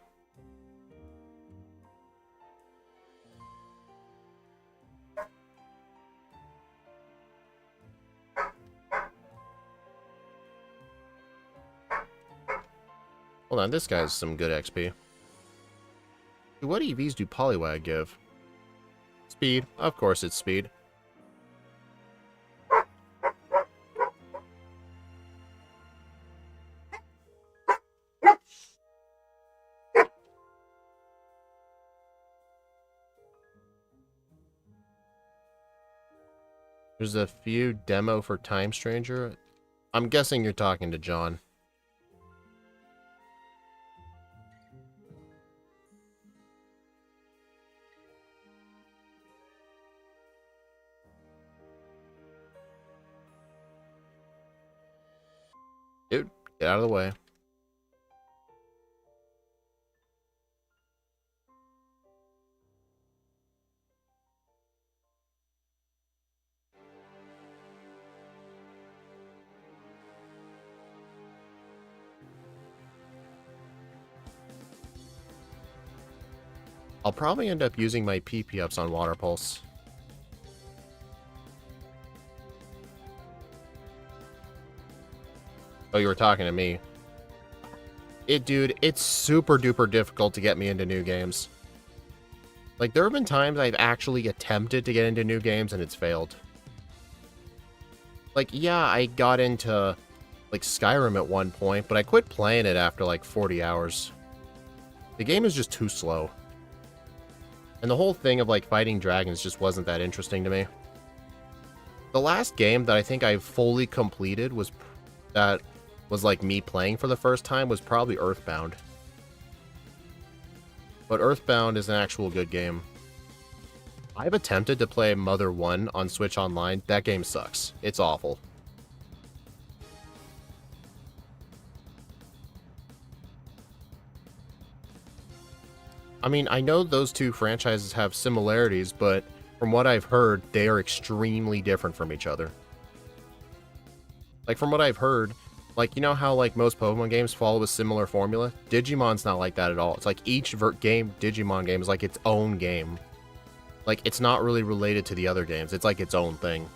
Hold on, this guy's some good XP. What EVs do Poliwag give? Speed. Of course it's speed. There's a few demo for Time Stranger. I'm guessing you're talking to John. Dude, get out of the way. I'll probably end up using my PP ups on Water Pulse. Oh, you were talking to me. Dude, it's super duper difficult to get me into new games. Like, there have been times I've actually attempted to get into new games and it's failed. Like, yeah, I got into, like, Skyrim at one point, but I quit playing it after, like, 40 hours. The game is just too slow. And the whole thing of, like, fighting dragons just wasn't that interesting to me. The last game that I think I fully completed was like me playing for the first time was probably Earthbound. But Earthbound is an actual good game. I've attempted to play Mother 1 on Switch Online. That game sucks. It's awful. I mean, I know those two franchises have similarities, but from what I've heard, they are extremely different from each other. Like, from what I've heard, like, you know how, like, most Pokemon games follow a similar formula? Digimon's not like that at all. It's like each Digimon game is like its own game. Like, it's not really related to the other games. It's like its own thing.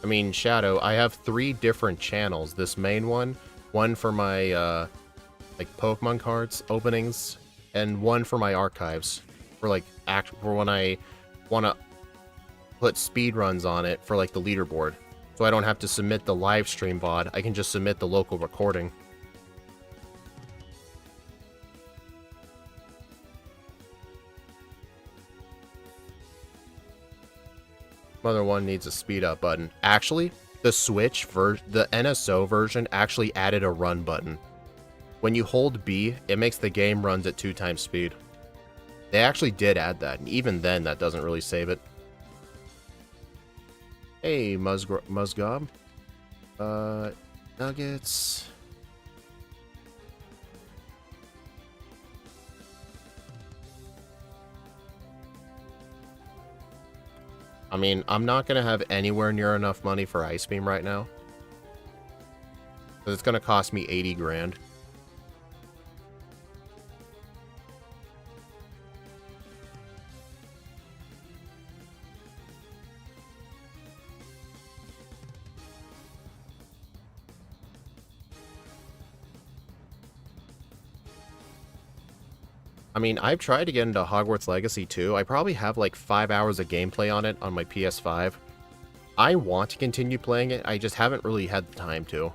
I mean, Shadow, I have 3 different channels. This main one for my, like, Pokemon cards openings, and one for my archives. For, like, for when I want to put speedruns on it for, like, the leaderboard. So I don't have to submit the live stream VOD. I can just submit the local recording. Mother 1 needs a speed up button. Actually, the Switch the NSO version actually added a run button. When you hold B, it makes the game runs at 2 times speed. They actually did add that, and even then, that doesn't really save it. Hey, Musgob. Nuggets. I mean, I'm not going to have anywhere near enough money for Ice Beam right now. Because it's going to cost me 80 grand. I mean, I've tried to get into Hogwarts Legacy too. I probably have like 5 hours of gameplay on it on my PS5. I want to continue playing it, I just haven't really had the time to.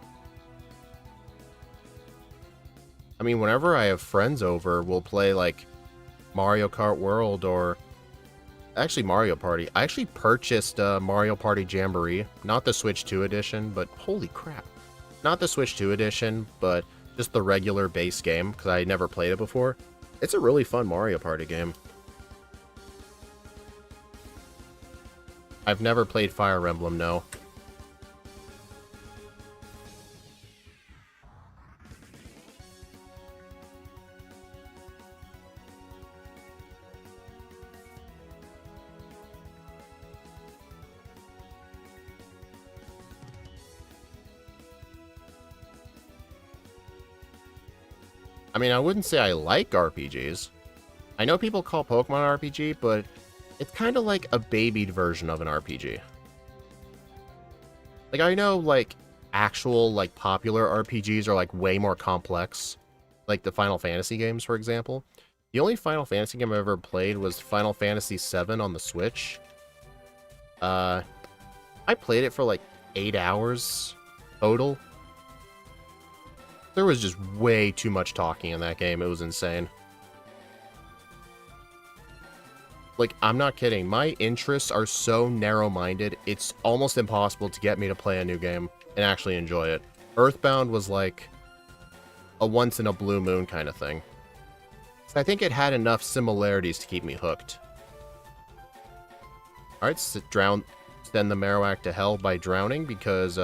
I mean, whenever I have friends over, we'll play like Mario Kart World or actually Mario Party. I actually purchased Mario Party Jamboree, not the Switch 2 edition, but holy crap. Not the Switch 2 edition, but just the regular base game, because I never played it before. It's a really fun Mario Party game. I've never played Fire Emblem, no. I mean, I wouldn't say I like RPGs. I know people call Pokemon RPG, but it's kind of like a babied version of an RPG. Like, I know, like, actual, like, popular RPGs are, like, way more complex. Like the Final Fantasy games, for example. The only Final Fantasy game I ever played was Final Fantasy VII on the Switch. I played it for, like, 8 hours total. There was just way too much talking in that game. It was insane. Like, I'm not kidding. My interests are so narrow-minded, it's almost impossible to get me to play a new game and actually enjoy it. Earthbound was like a once-in-a-blue-moon kind of thing. So I think it had enough similarities to keep me hooked. Alright, send the Marowak to hell by drowning because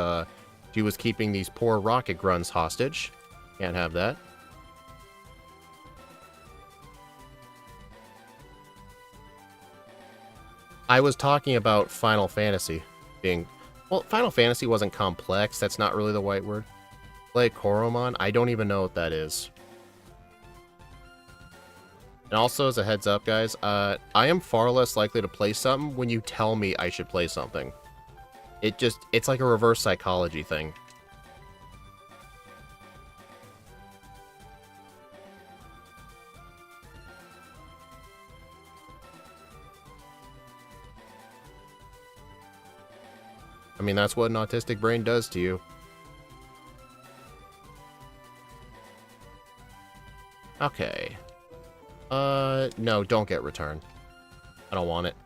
she was keeping these poor rocket grunts hostage. Can't have that. I was talking about Final Fantasy being... Well, Final Fantasy wasn't complex. That's not really the right word. Like Koromon, I don't even know what that is. And also, as a heads up, guys, I am far less likely to play something when you tell me I should play something. It's like a reverse psychology thing. I mean, that's what an autistic brain does to you. Okay. No, don't get return. I don't want it.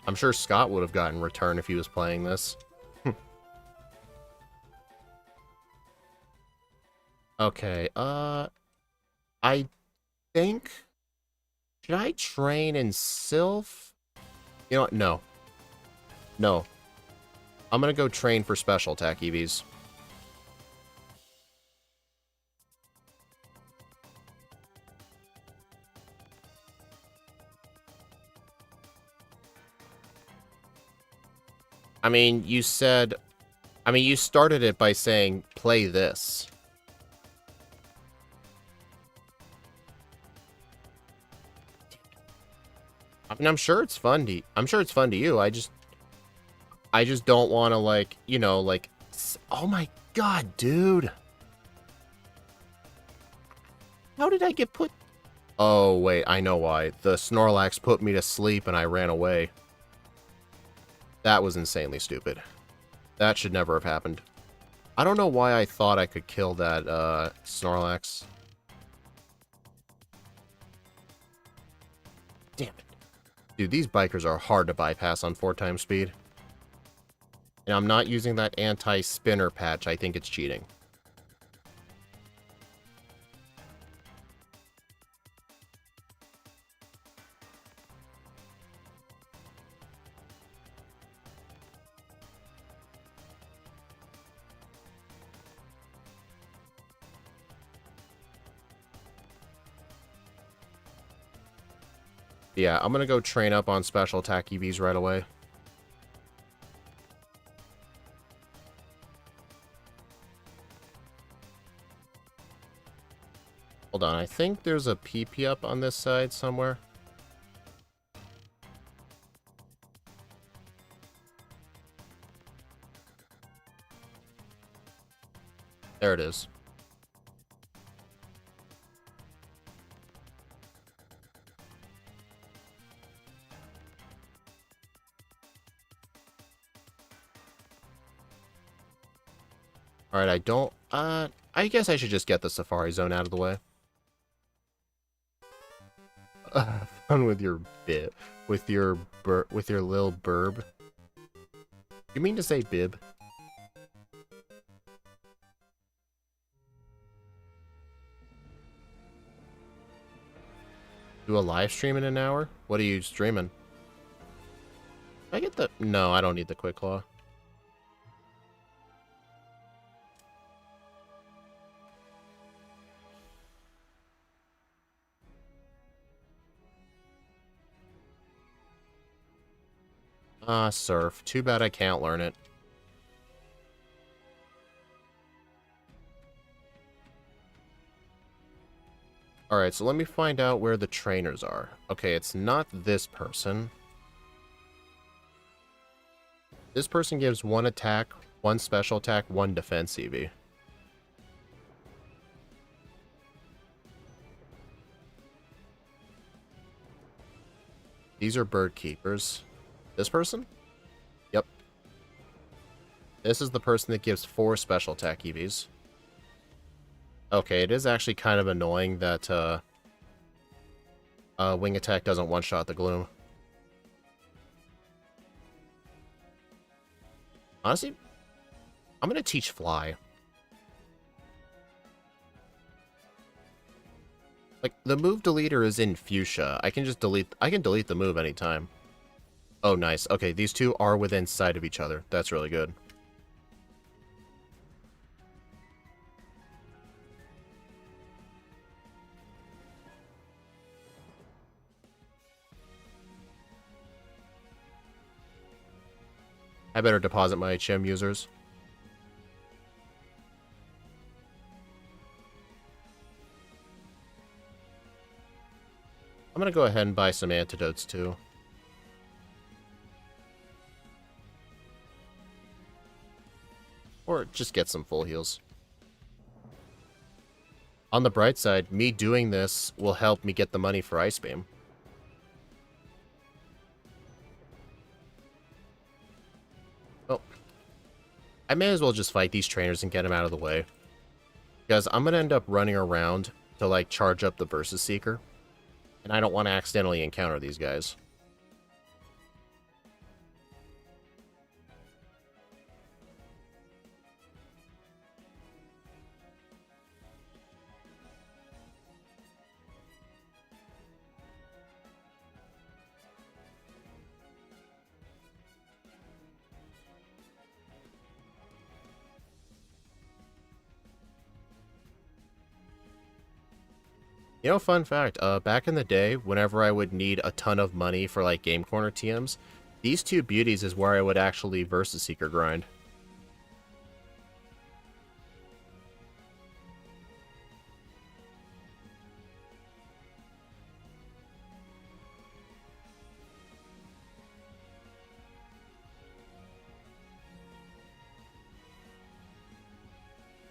I'm sure Scott would have gotten return if he was playing this. Okay, I think... Should I train in Sylph? You know what? No. No. I'm gonna go train for special attack EVs. I mean, you said... I mean, you started it by saying, play this. I mean, I'm sure it's fun to you. I just don't want to, like, you know, like... Oh my god, dude! How did I get put... Oh, wait, I know why. The Snorlax put me to sleep and I ran away. That was insanely stupid. That should never have happened. I don't know why I thought I could kill that, Snorlax. Damn it. Dude, these bikers are hard to bypass on 4x speed. And I'm not using that anti-spinner patch. I think it's cheating. Yeah, I'm gonna go train up on special attack EVs right away. Hold on, I think there's a PP up on this side somewhere. There it is. Alright, I don't... I guess I should just get the Safari Zone out of the way. Fun with your bit. With your little burb. You mean to say bib? Do a live stream in an hour? What are you streaming? I get the... No, I don't need the Quick Claw. Ah, Surf. Too bad I can't learn it. Alright, so let me find out where the trainers are. Okay, it's not this person. This person gives 1 attack, 1 special attack, 1 defense EV. These are bird keepers. This person? Yep. This is the person that gives 4 special attack EVs. Okay, it is actually kind of annoying that Wing Attack doesn't one-shot the Gloom. Honestly, I'm gonna teach Fly. Like, the move deleter is in Fuchsia. I can delete the move anytime. Oh, nice. Okay, these two are within sight of each other. That's really good. I better deposit my HM users. I'm gonna go ahead and buy some antidotes too. Or just get some full heals. On the bright side, me doing this will help me get the money for Ice Beam. Oh. I may as well just fight these trainers and get them out of the way. Because I'm gonna end up running around to, like, charge up the Versus Seeker. And I don't want to accidentally encounter these guys. You know, fun fact, back in the day, whenever I would need a ton of money for, like, Game Corner TMs, these two beauties is where I would actually Versus Seeker grind.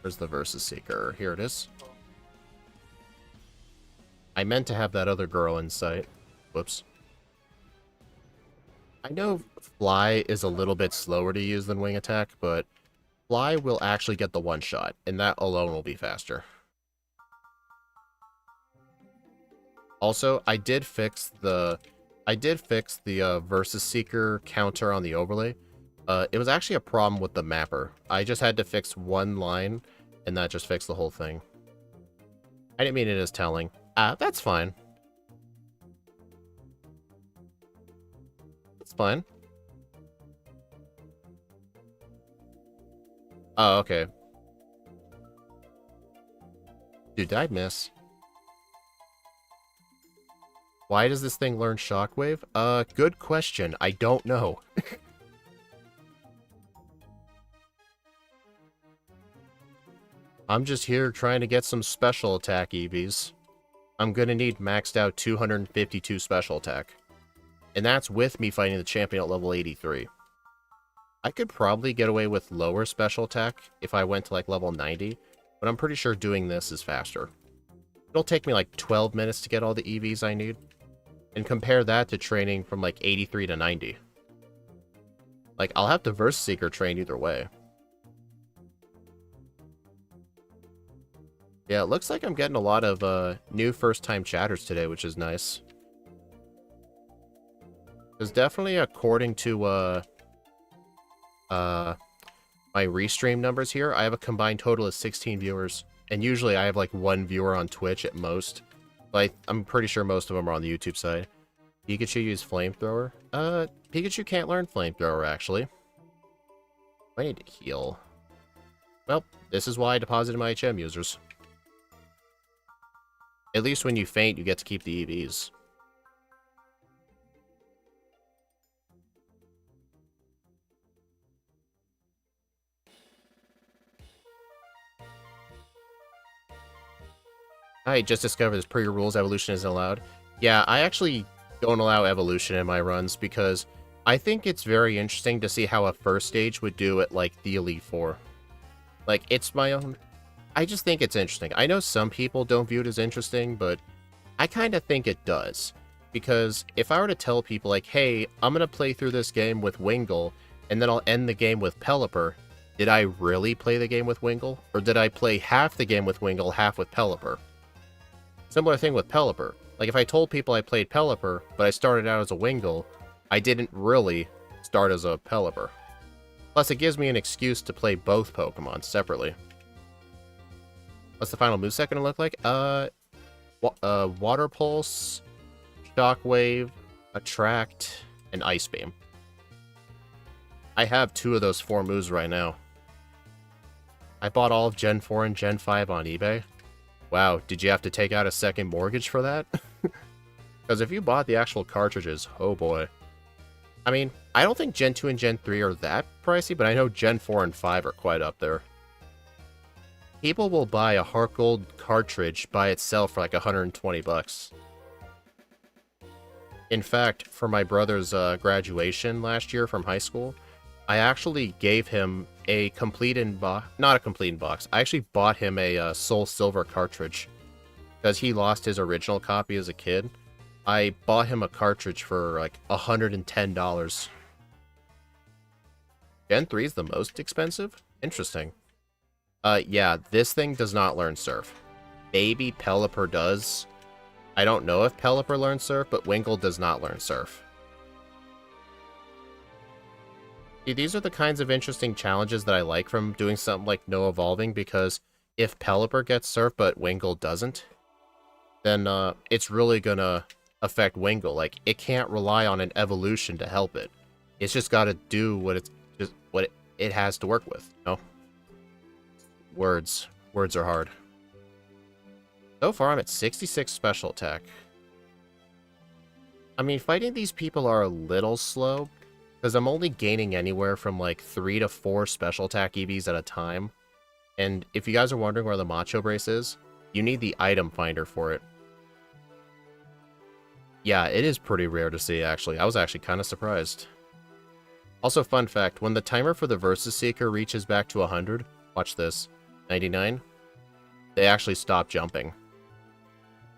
Where's the Versus Seeker? Here it is. I meant to have that other girl in sight. Whoops. I know Fly is a little bit slower to use than Wing Attack, but Fly will actually get the one-shot, and that alone will be faster. Also, I did fix the Versus Seeker counter on the overlay. It was actually a problem with the mapper. I just had to fix one line, and that just fixed the whole thing. I didn't mean it as telling. That's fine. That's fine. Oh, okay. Dude, did I miss? Why does this thing learn Shockwave? Good question. I don't know. I'm just here trying to get some special attack EVs. I'm gonna need maxed out 252 special attack. And that's with me fighting the champion at level 83. I could probably get away with lower special attack if I went to like level 90, but I'm pretty sure doing this is faster. It'll take me like 12 minutes to get all the EVs I need. And compare that to training from like 83 to 90. Like, I'll have to Versus Seeker train either way. Yeah, it looks like I'm getting a lot of new first-time chatters today, which is nice. Because definitely according to my restream numbers here, I have a combined total of 16 viewers. And usually I have like one viewer on Twitch at most. But I'm pretty sure most of them are on the YouTube side. Pikachu use flamethrower? Pikachu can't learn flamethrower, actually. I need to heal. Well, this is why I deposited my HM users. At least when you faint, you get to keep the EVs. I just discovered this per your rules, evolution isn't allowed. Yeah, I actually don't allow evolution in my runs because I think it's very interesting to see how a first stage would do at, like, the Elite Four. Like, it's my own... I just think it's interesting. I know some people don't view it as interesting, but I kind of think it does. Because if I were to tell people, like, hey, I'm going to play through this game with Wingull, and then I'll end the game with Pelipper, did I really play the game with Wingull? Or did I play half the game with Wingull, half with Pelipper? Similar thing with Pelipper. Like, if I told people I played Pelipper, but I started out as a Wingull, I didn't really start as a Pelipper. Plus, it gives me an excuse to play both Pokemon separately. What's the final moveset gonna look like? Water Pulse, Shockwave, Attract, and Ice Beam. I have 2 of those 4 moves right now. I bought all of Gen 4 and Gen 5 on eBay. Wow, did you have to take out a second mortgage for that? Because if you bought the actual cartridges, oh boy. I mean, I don't think Gen 2 and Gen 3 are that pricey, but I know Gen 4 and 5 are quite up there. People will buy a Heart Gold cartridge by itself for like 120 bucks. In fact, for my brother's graduation last year from high school, I actually gave him a complete in-box, not a complete in-box, I actually bought him a Soul Silver cartridge. Because he lost his original copy as a kid. I bought him a cartridge for like $110. Gen 3 is the most expensive? Interesting. Yeah, this thing does not learn Surf. Maybe Pelipper does. I don't know if Pelipper learns Surf, but Wingull does not learn Surf. See, these are the kinds of interesting challenges that I like from doing something like no evolving, because if Pelipper gets Surf but Wingull doesn't, then it's really gonna affect Wingull. Like, it can't rely on an evolution to help it. It's just gotta do what it has to work with, you know? Words. Words are hard. So far, I'm at 66 special attack. I mean, fighting these people are a little slow, because I'm only gaining anywhere from like 3 to 4 special attack EVs at a time. And if you guys are wondering where the Macho Brace is, you need the item finder for it. Yeah, it is pretty rare to see, actually. I was actually kind of surprised. Also, fun fact, when the timer for the Versus Seeker reaches back to 100, watch this, 99, they actually stop jumping.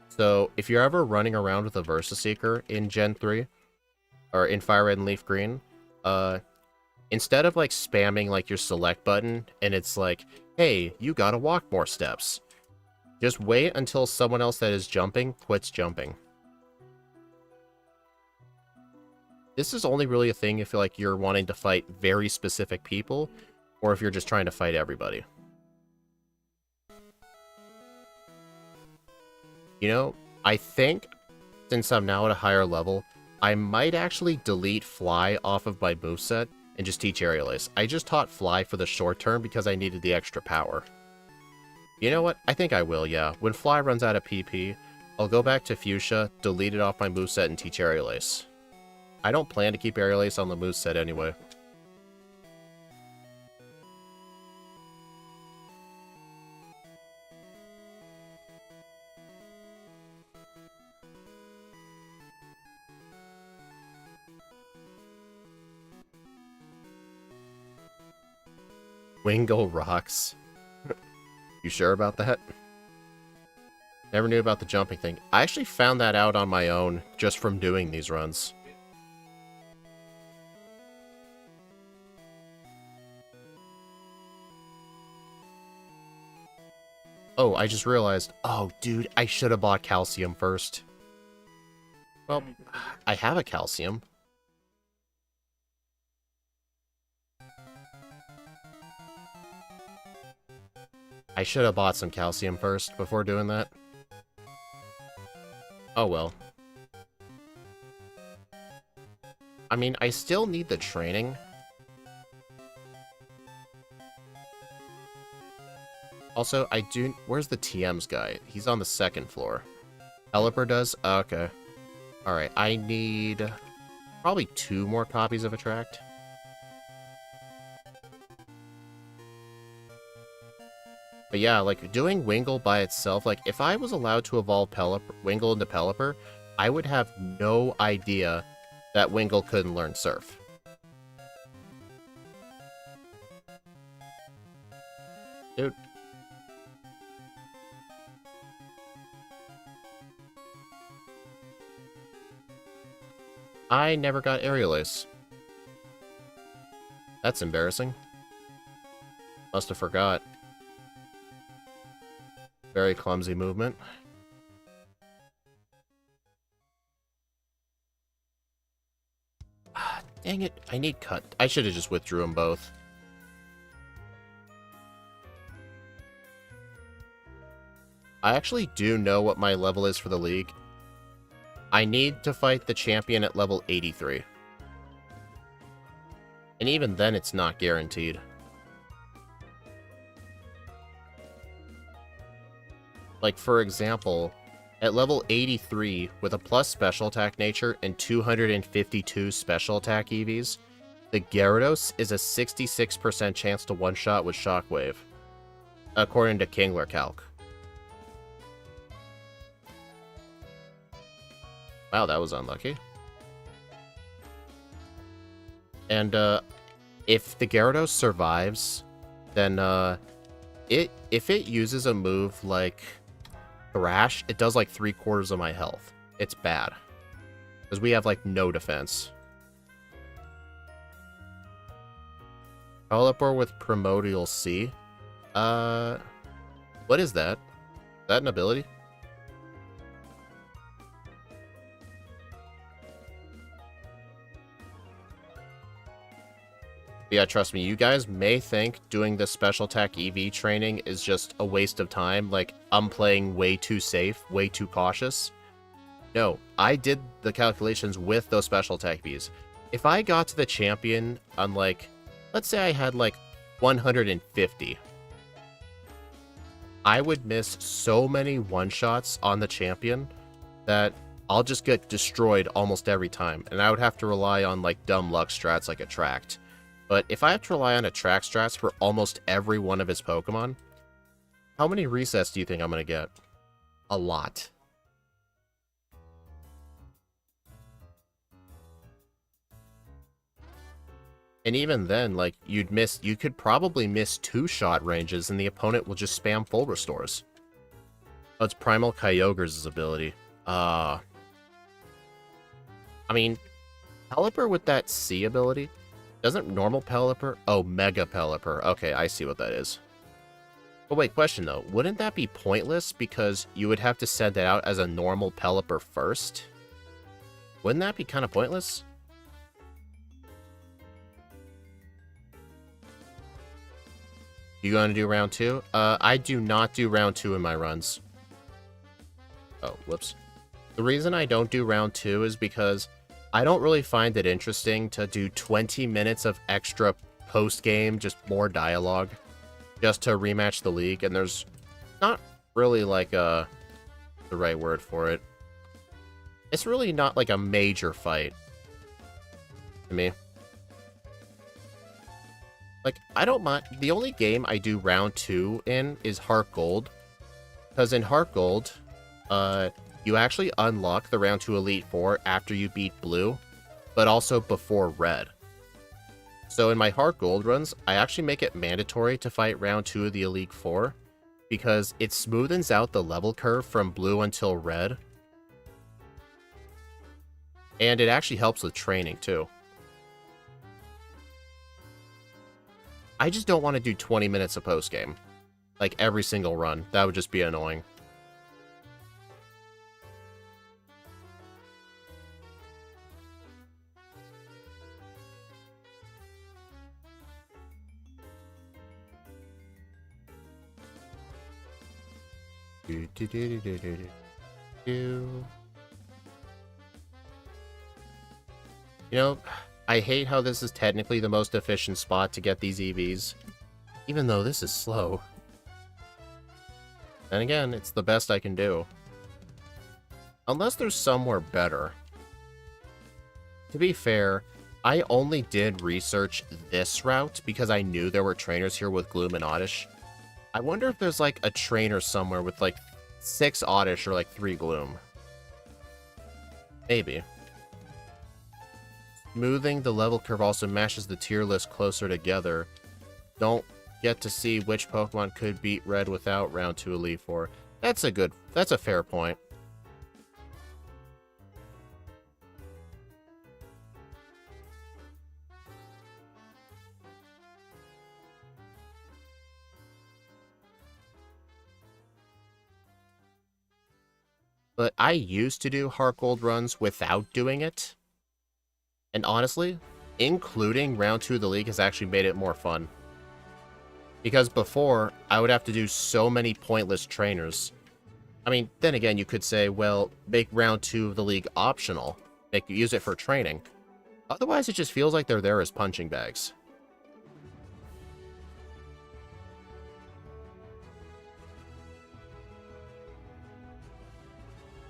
So, if you're ever running around with a Versus Seeker in Gen 3, or in Fire Red and Leaf Green, instead of like spamming like your select button, and it's like, hey, you gotta walk more steps, just wait until someone else that is jumping quits jumping. This is only really a thing if like you're wanting to fight very specific people, or if you're just trying to fight everybody. You know, I think, since I'm now at a higher level, I might actually delete Fly off of my moveset and just teach Aerial Ace. I just taught Fly for the short term because I needed the extra power. You know what? I think I will, yeah. When Fly runs out of PP, I'll go back to Fuchsia, delete it off my moveset, and teach Aerial Ace. I don't plan to keep Aerial Ace on the moveset anyway. Wingull rocks. You sure about that? Never knew about the jumping thing. I actually found that out on my own just from doing these runs. Oh, I just realized. Oh, dude, I should have bought calcium first. Well, I have a calcium. I should have bought some calcium first before doing that. Oh well. I mean, I still need the training. Also, I do... Where's the TM's guy? He's on the 2nd floor. Pelipper does? Okay. Alright, I need... probably 2 more copies of Attract. But yeah, like, doing Wingull by itself, like, if I was allowed to evolve Wingull into Pelipper, I would have no idea that Wingull couldn't learn Surf. Dude. I never got Aerial Ace. That's embarrassing. Must have forgot. Very clumsy movement. Ah, dang it. I need cut. I should have just withdrew them both. I actually do know what my level is for the league. I need to fight the champion at level 83. And even then, it's not guaranteed. Like, for example, at level 83, with a plus special attack nature and 252 special attack EVs, the Gyarados is a 66% chance to one-shot with Shockwave, according to Kingler Calc. Wow, that was unlucky. And, if the Gyarados survives, then, if it uses a move like Thrash, it does like 3/4 of my health. It's bad. Because we have like no defense. Pelipper with Primordial C. What is that? Is that an ability? Yeah, trust me, you guys may think doing the special attack EV training is just a waste of time, like, I'm playing way too safe, way too cautious. No, I did the calculations with those special attack EVs. If I got to the champion on, like, let's say I had, like, 150, I would miss so many one-shots on the champion that I'll just get destroyed almost every time, and I would have to rely on, like, dumb luck strats like Attract. But if I have to rely on Attract strats for almost every one of his Pokemon, how many resets do you think I'm going to get? A lot. And even then, like, you could probably miss 2-shot ranges and the opponent will just spam full restores. Oh, it's Primal Kyogre's ability. I mean, Pelipper with that C ability... Doesn't normal Pelipper? Oh, Mega Pelipper. Okay, I see what that is. But wait, question though. Wouldn't that be pointless because you would have to send it out as a normal Pelipper first? Wouldn't that be kind of pointless? You going to do round 2? I do not do round 2 in my runs. Oh, whoops. The reason I don't do round 2 is because I don't really find it interesting to do 20 minutes of extra post-game, just more dialogue, just to rematch the league, and there's not really, like, the right word for it. It's really not, like, a major fight to me. Like, I don't mind. The only game I do round 2 in is Heart Gold, because in Heart Gold, you actually unlock the round 2 Elite Four after you beat Blue, but also before Red. So in my Heart Gold runs, I actually make it mandatory to fight round 2 of the Elite Four, because it smoothens out the level curve from Blue until Red. And it actually helps with training, too. I just don't want to do 20 minutes of post-game. like every single run. That would just be annoying. You know, I hate how this is technically the most efficient spot to get these EVs, even though this is slow. And again, it's the best I can do. Unless there's somewhere better. To be fair, I only did research this route because I knew there were trainers here with Gloom and Oddish. I wonder if there's like a trainer somewhere with like 6 Oddish or like 3 Gloom. Maybe. Smoothing the level curve also mashes the tier list closer together. Don't get to see which Pokemon could beat Red without round 2 Elite Four. That's a fair point. But I used to do Heart Gold runs without doing it. And honestly, including round 2 of the league has actually made it more fun. Because before, I would have to do so many pointless trainers. I mean, then again, you could say, well, make round 2 of the league optional. Use it for training. Otherwise, it just feels like they're there as punching bags.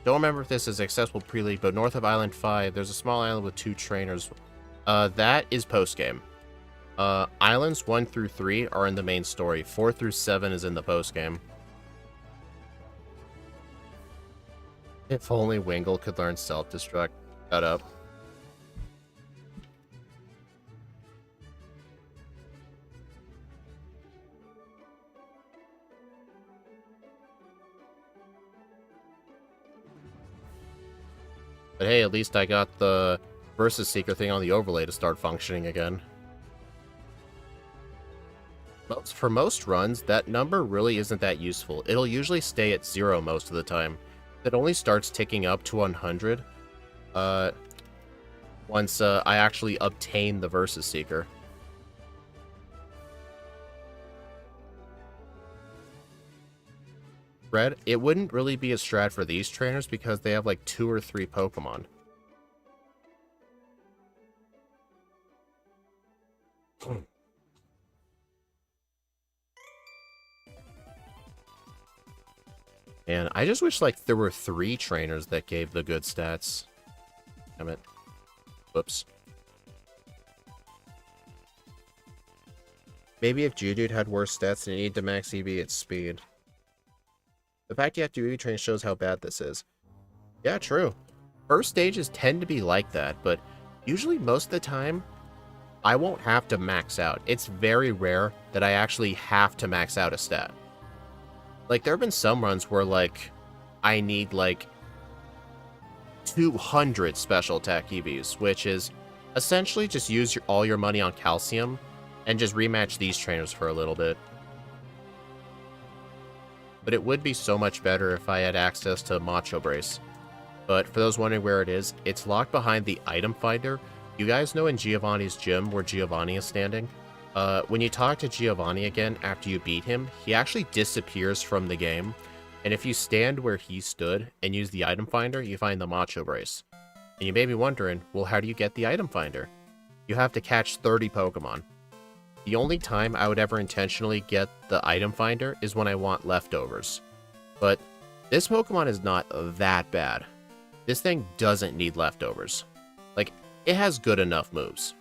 Don't remember if this is accessible pre-league, but north of Island 5, there's a small island with 2 trainers. That is post-game. Islands 1 through 3 are in the main story. 4 through 7 is in the post-game. If only Wingull could learn self-destruct. Shut up. But hey, at least I got the Versus Seeker thing on the overlay to start functioning again. For most runs, that number really isn't that useful. It'll usually stay at 0 most of the time. It only starts ticking up to 100 once I actually obtain the Versus Seeker. Red, it wouldn't really be a strat for these trainers because they have like 2 or 3 Pokemon. And I just wish like there were 3 trainers that gave the good stats. Damn it. Whoops. Maybe if Geodude had worse stats and it needed to max EV, it's speed. The fact you have to EV train shows how bad this is. Yeah, true. First stages tend to be like that, but usually most of the time, I won't have to max out. It's very rare that I actually have to max out a stat. Like, there have been some runs where, like, I need, like, 200 special attack EVs, which is essentially just use all your money on calcium and just rematch these trainers for a little bit. But it would be so much better if I had access to Macho Brace. But for those wondering where it is, it's locked behind the item finder. You guys know in Giovanni's gym where Giovanni is standing? When you talk to Giovanni again after you beat him, he actually disappears from the game. And if you stand where he stood and use the item finder, you find the Macho Brace. And you may be wondering, well, how do you get the item finder? You have to catch 30 Pokemon. The only time I would ever intentionally get the item finder is when I want leftovers. But this Pokemon is not that bad. This thing doesn't need leftovers. Like, it has good enough moves.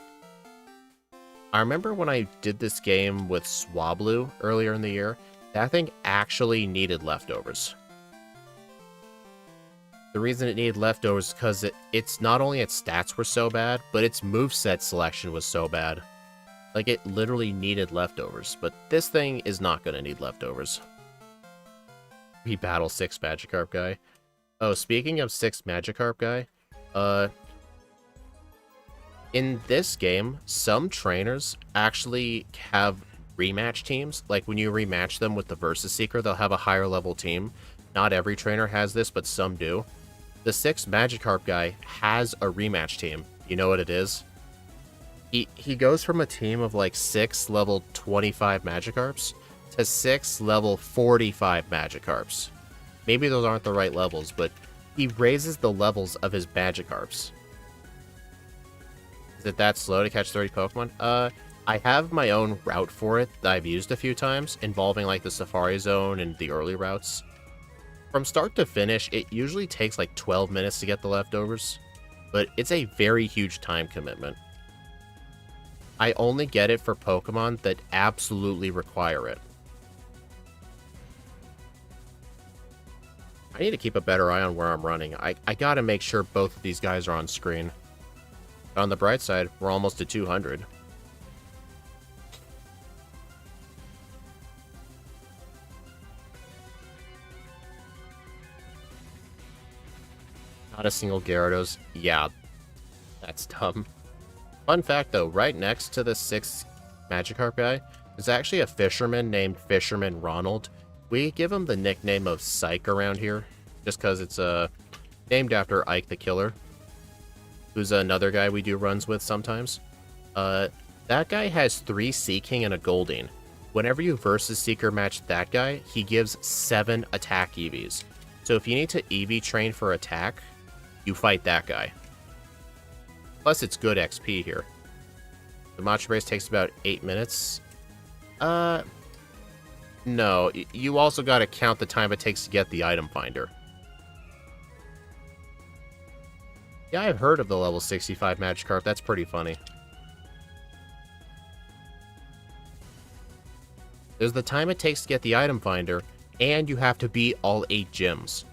I remember when I did this game with Swablu earlier in the year, that thing actually needed leftovers. The reason it needed leftovers is because it's not only its stats were so bad, but its moveset selection was so bad. Like, it literally needed leftovers, but this thing is not going to need leftovers. We battle 6 Magikarp guy. Oh, speaking of 6 Magikarp guy, in this game, some trainers actually have rematch teams. Like when you rematch them with the Versus Seeker, they'll have a higher level team. Not every trainer has this, but some do. The 6th Magikarp guy has a rematch team. You know what it is? He goes from a team of like 6 level 25 Magikarps to 6 level 45 Magikarps. Maybe those aren't the right levels, but he raises the levels of his Magikarps. Is it that slow to catch 30 Pokemon? I have my own route for it that I've used a few times, involving like the Safari Zone and the early routes. From start to finish, it usually takes like 12 minutes to get the leftovers, but it's a very huge time commitment. I only get it for Pokemon that absolutely require it. I need to keep a better eye on where I'm running. I gotta make sure both of these guys are on screen. On the bright side, we're almost at 200. Not a single Gyarados. Yeah, that's dumb. Fun fact though, right next to the 6th Magikarp guy is actually a fisherman named Fisherman Ronald. We give him the nickname of Psych around here, just because it's named after Ike the Killer, who's another guy we do runs with sometimes. That guy has 3 Seaking and a Goldeen. Whenever you Versus Seeker match that guy, he gives 7 attack EVs. So if you need to EV train for attack, you fight that guy. Plus, it's good XP here. The Macho Brace takes about 8 minutes. No. You also gotta count the time it takes to get the item finder. Yeah, I've heard of the level 65 Magikarp. That's pretty funny. There's the time it takes to get the item finder, and you have to beat all 8 gyms.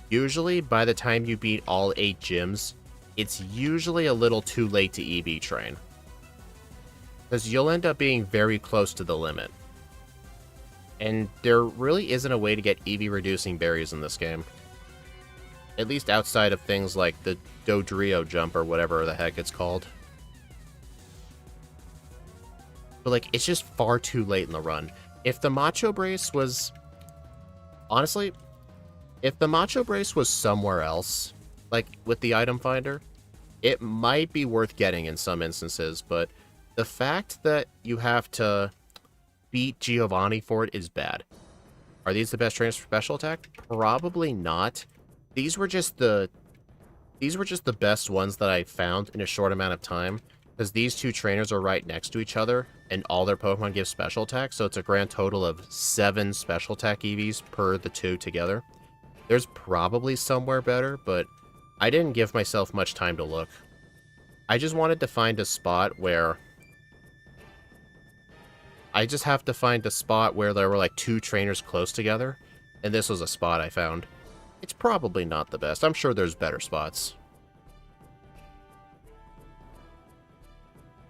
Usually, by the time you beat all 8 gyms, it's usually a little too late to EV train, because you'll end up being very close to the limit. And there really isn't a way to get EV reducing berries in this game. At least outside of things like the Dodrio jump or whatever the heck it's called. But like, it's just far too late in the run. If the Macho Brace was... Honestly, if the Macho Brace was somewhere else, like with the item finder, it might be worth getting in some instances, but the fact that you have to beat Giovanni for it is bad. Are these the best trainers for special attack? Probably not. These were just the best ones that I found in a short amount of time, because these 2 trainers are right next to each other, and all their Pokemon give special attack, so it's a grand total of 7 special attack EVs per the 2 together. There's probably somewhere better, but I didn't give myself much time to look. I just wanted to find a spot where... I just have to find a spot where there were like 2 trainers close together, and this was a spot I found. It's probably not the best. I'm sure there's better spots.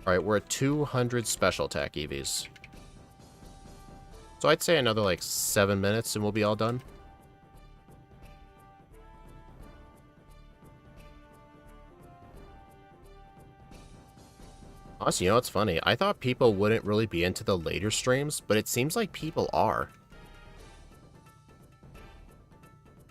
Alright, we're at 200 special attack EVs. So I'd say another like 7 minutes and we'll be all done. Honestly, you know what's funny? I thought people wouldn't really be into the later streams, but it seems like people are.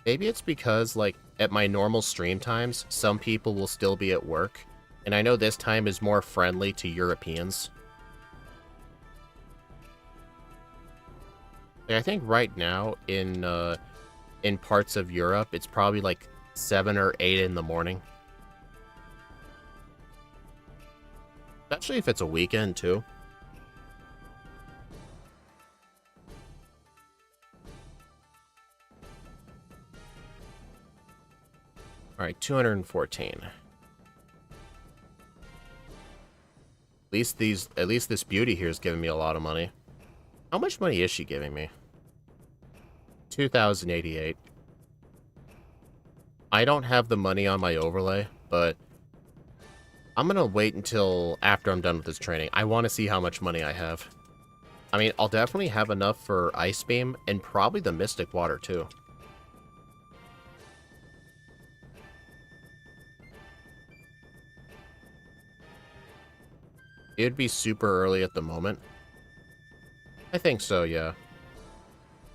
Maybe it's because, like, at my normal stream times, some people will still be at work, and I know this time is more friendly to Europeans. Like, I think right now, in parts of Europe, it's probably like 7 or 8 in the morning. Especially if it's a weekend, too. Alright, 214. At least this beauty here is giving me a lot of money. How much money is she giving me? 2,088. I don't have the money on my overlay, but I'm gonna wait until after I'm done with this training. I want to see how much money I have. I mean, I'll definitely have enough for Ice Beam, and probably the Mystic Water, too. It'd be super early at the moment. I think so, yeah.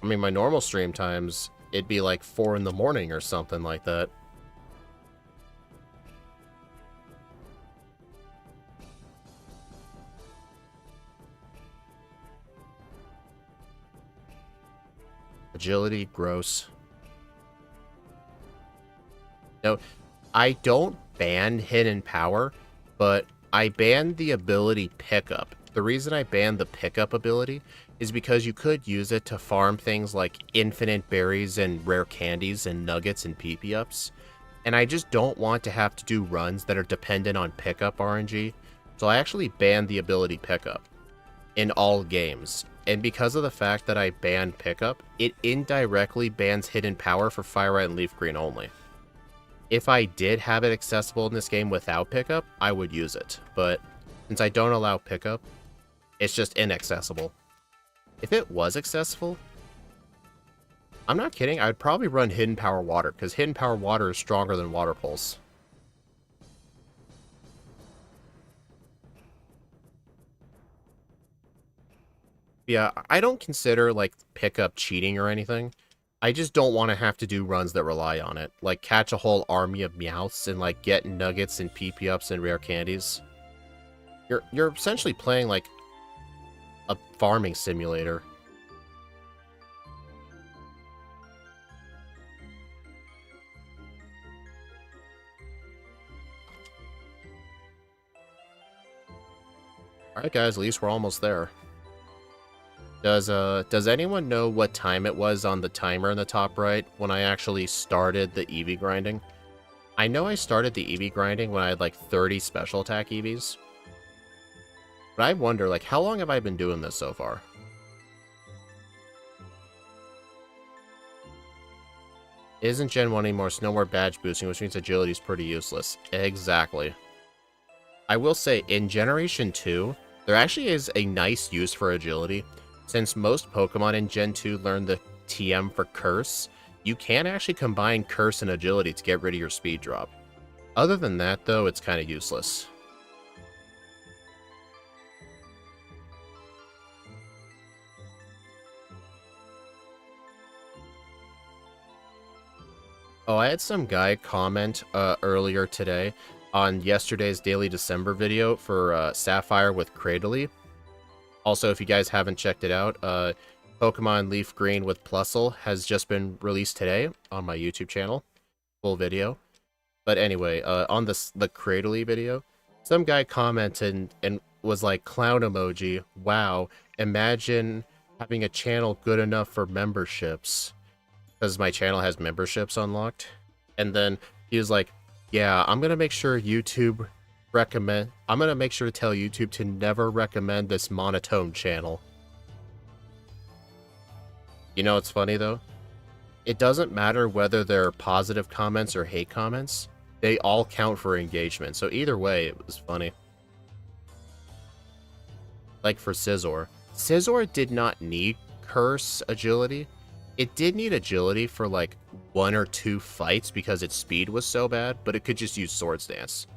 I mean, my normal stream times, it'd be like 4 in the morning or something like that. Agility, gross. No, I don't ban hidden power, but I banned the ability pickup. The reason I banned the pickup ability is because you could use it to farm things like infinite berries and rare candies and nuggets and PP ups. And I just don't want to have to do runs that are dependent on pickup RNG. So I actually banned the ability pickup in all games. And because of the fact that I banned pickup, it indirectly bans hidden power for Fire Red and Leaf Green only. If I did have it accessible in this game without pickup, I would use it. But since I don't allow pickup, it's just inaccessible. If it was accessible, I'm not kidding, I'd probably run Hidden Power Water, because Hidden Power Water is stronger than Water Pulse. Yeah, I don't consider, like, pickup cheating or anything. I just don't want to have to do runs that rely on it. Like, catch a whole army of Meowths and, like, get nuggets and PP ups and rare candies. You're essentially playing, like, a farming simulator. Alright guys, at least we're almost there. Does anyone know what time it was on the timer in the top right when I actually started the EV grinding? I know I started the EV grinding when I had like 30 special attack EVs. But I wonder, like, how long have I been doing this so far? Isn't Gen 1 anymore, so no more badge boosting, which means agility is pretty useless. Exactly. I will say, in Generation 2, there actually is a nice use for agility. Since most Pokemon in Gen 2 learn the TM for Curse, you can actually combine Curse and Agility to get rid of your speed drop. Other than that, though, it's kind of useless. Oh, I had some guy comment earlier today on yesterday's Daily December video for Sapphire with Cradily. Also, if you guys haven't checked it out, Pokemon Leaf Green with Plusle has just been released today on my YouTube channel. Full video. But anyway, on the Cradily video, some guy commented and was like, clown emoji, wow, imagine having a channel good enough for memberships. Because my channel has memberships unlocked. And then he was like, yeah, I'm going to make sure YouTube I'm going to make sure to tell YouTube to never recommend this monotone channel. You know what's funny though? It doesn't matter whether they're positive comments or hate comments. They all count for engagement. So either way, it was funny. Like for Scizor. Scizor did not need Curse agility. It did need agility for like 1 or 2 fights because its speed was so bad, but it could just use Swords Dance.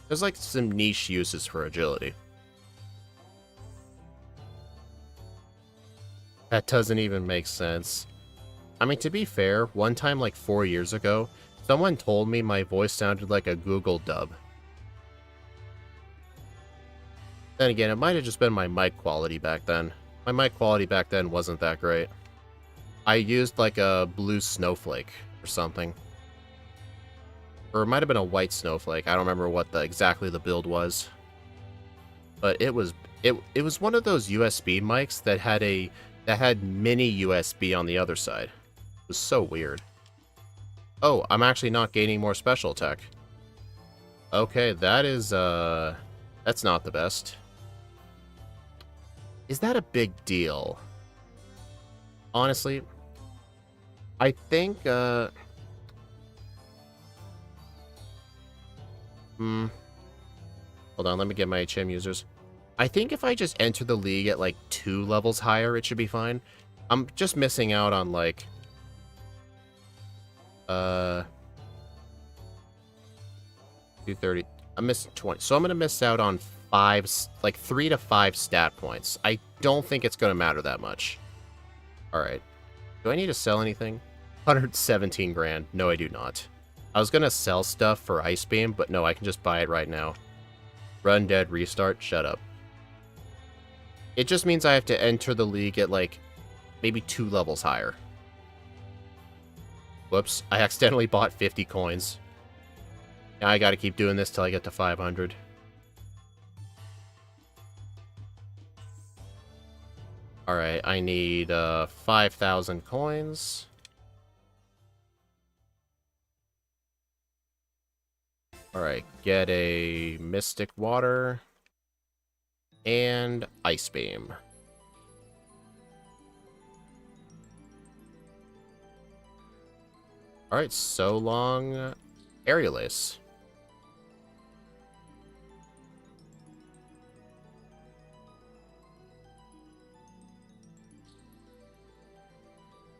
There's like some niche uses for agility. That doesn't even make sense. I mean, to be fair, one time like 4 years ago, someone told me my voice sounded like a Google dub. Then again, it might have just been my mic quality back then. My mic quality back then wasn't that great. I used like a blue snowflake or something. Or it might have been a white snowflake. I don't remember what exactly the build was. But it was one of those USB mics that had mini USB on the other side. It was so weird. Oh, I'm actually not gaining more special attack. Okay, that is that's not the best. Is that a big deal? Honestly, I think hold on, let me get my HM users. I think if I just enter the league at like 2 levels higher, it should be fine. I'm just missing out on like 230. I'm missing 20. So I'm gonna miss out on like 3 to 5 stat points. I don't think it's going to matter that much. Alright. Do I need to sell anything? 117 grand. No, I do not. I was going to sell stuff for Ice Beam, but no, I can just buy it right now. Run, dead, restart. Shut up. It just means I have to enter the league at, like, maybe 2 levels higher. Whoops. I accidentally bought 50 coins. Now I gotta keep doing this till I get to 500. Alright, I need 5,000 coins. Alright, get a Mystic Water and Ice Beam. Alright, so long Aerial Ace.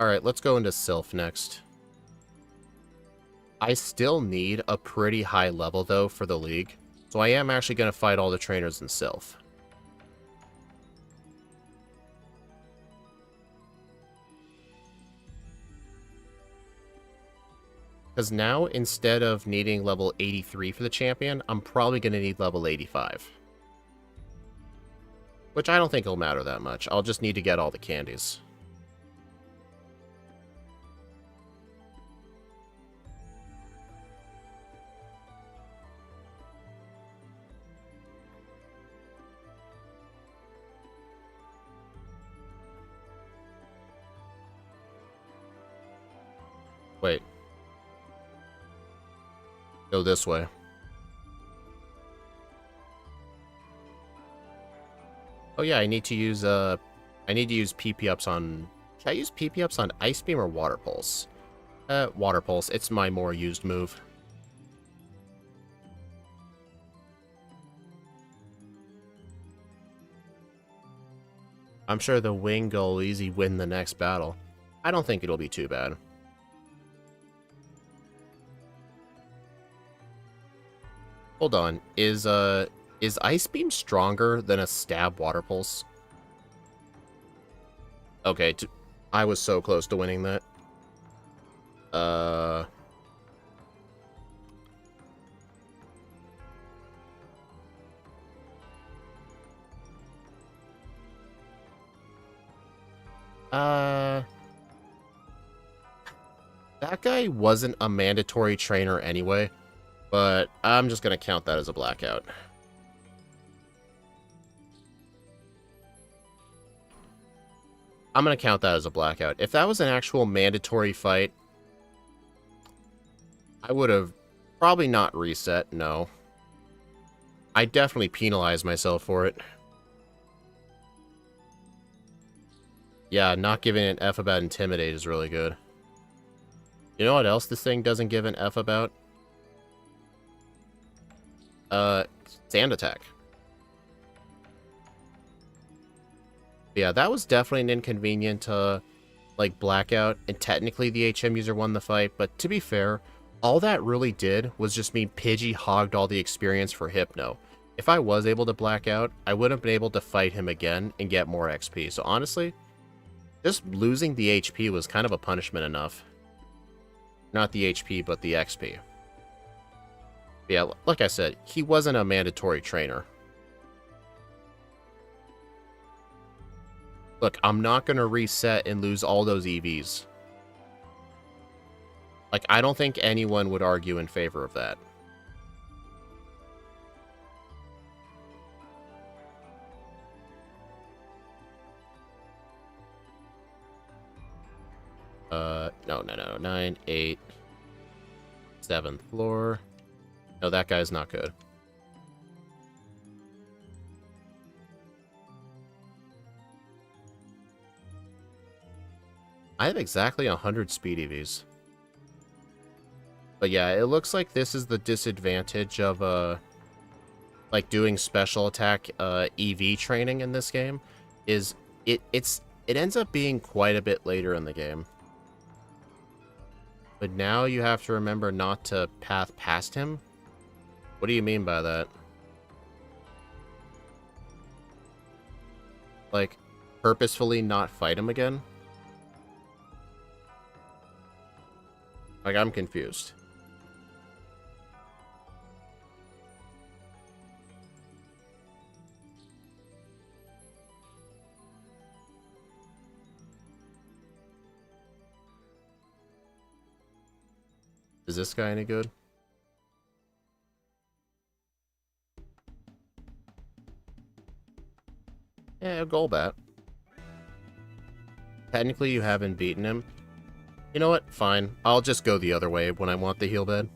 Alright, let's go into Sylph next. I still need a pretty high level, though, for the league. So I am actually going to fight all the trainers in Sylph. Because now, instead of needing level 83 for the champion, I'm probably going to need level 85. Which I don't think will matter that much. I'll just need to get all the candies. Wait. Go this way. Oh yeah, I need to use PP ups on... Should I use PP ups on Ice Beam or Water Pulse? Water Pulse. It's my more used move. I'm sure the Wingull will easy win the next battle. I don't think it'll be too bad. Hold on. Is Ice Beam stronger than a Stab Water Pulse? Okay, I was so close to winning that. That guy wasn't a mandatory trainer anyway, but I'm just gonna count that as a blackout. I'm gonna count that as a blackout. If that was an actual mandatory fight, I would have probably not reset, no. I definitely penalized myself for it. Yeah, not giving an F about Intimidate is really good. You know what else this thing doesn't give an F about? Sand Attack. Yeah, that was definitely an inconvenient, like, blackout, and technically the HM user won the fight, but to be fair, all that really did was just mean Pidgey hogged all the experience for Hypno. If I was able to black out, I would have been able to fight him again and get more XP, so honestly, just losing the HP was kind of a punishment enough. Not the HP, but the XP. Yeah, like I said, he wasn't a mandatory trainer. Look, I'm not going to reset and lose all those EVs. Like, I don't think anyone would argue in favor of that. No. 9, 8, 7th floor. No, that guy's not good. I have exactly 100 speed EVs. But yeah, it looks like this is the disadvantage of, like, doing special attack, EV training in this game, is it ends up being quite a bit later in the game. But now you have to remember not to path past him? What do you mean by that? Like, purposefully not fight him again? Like, I'm confused. Is this guy any good? Yeah, a Golbat. Technically, you haven't beaten him. You know what? Fine. I'll just go the other way when I want the heal bed.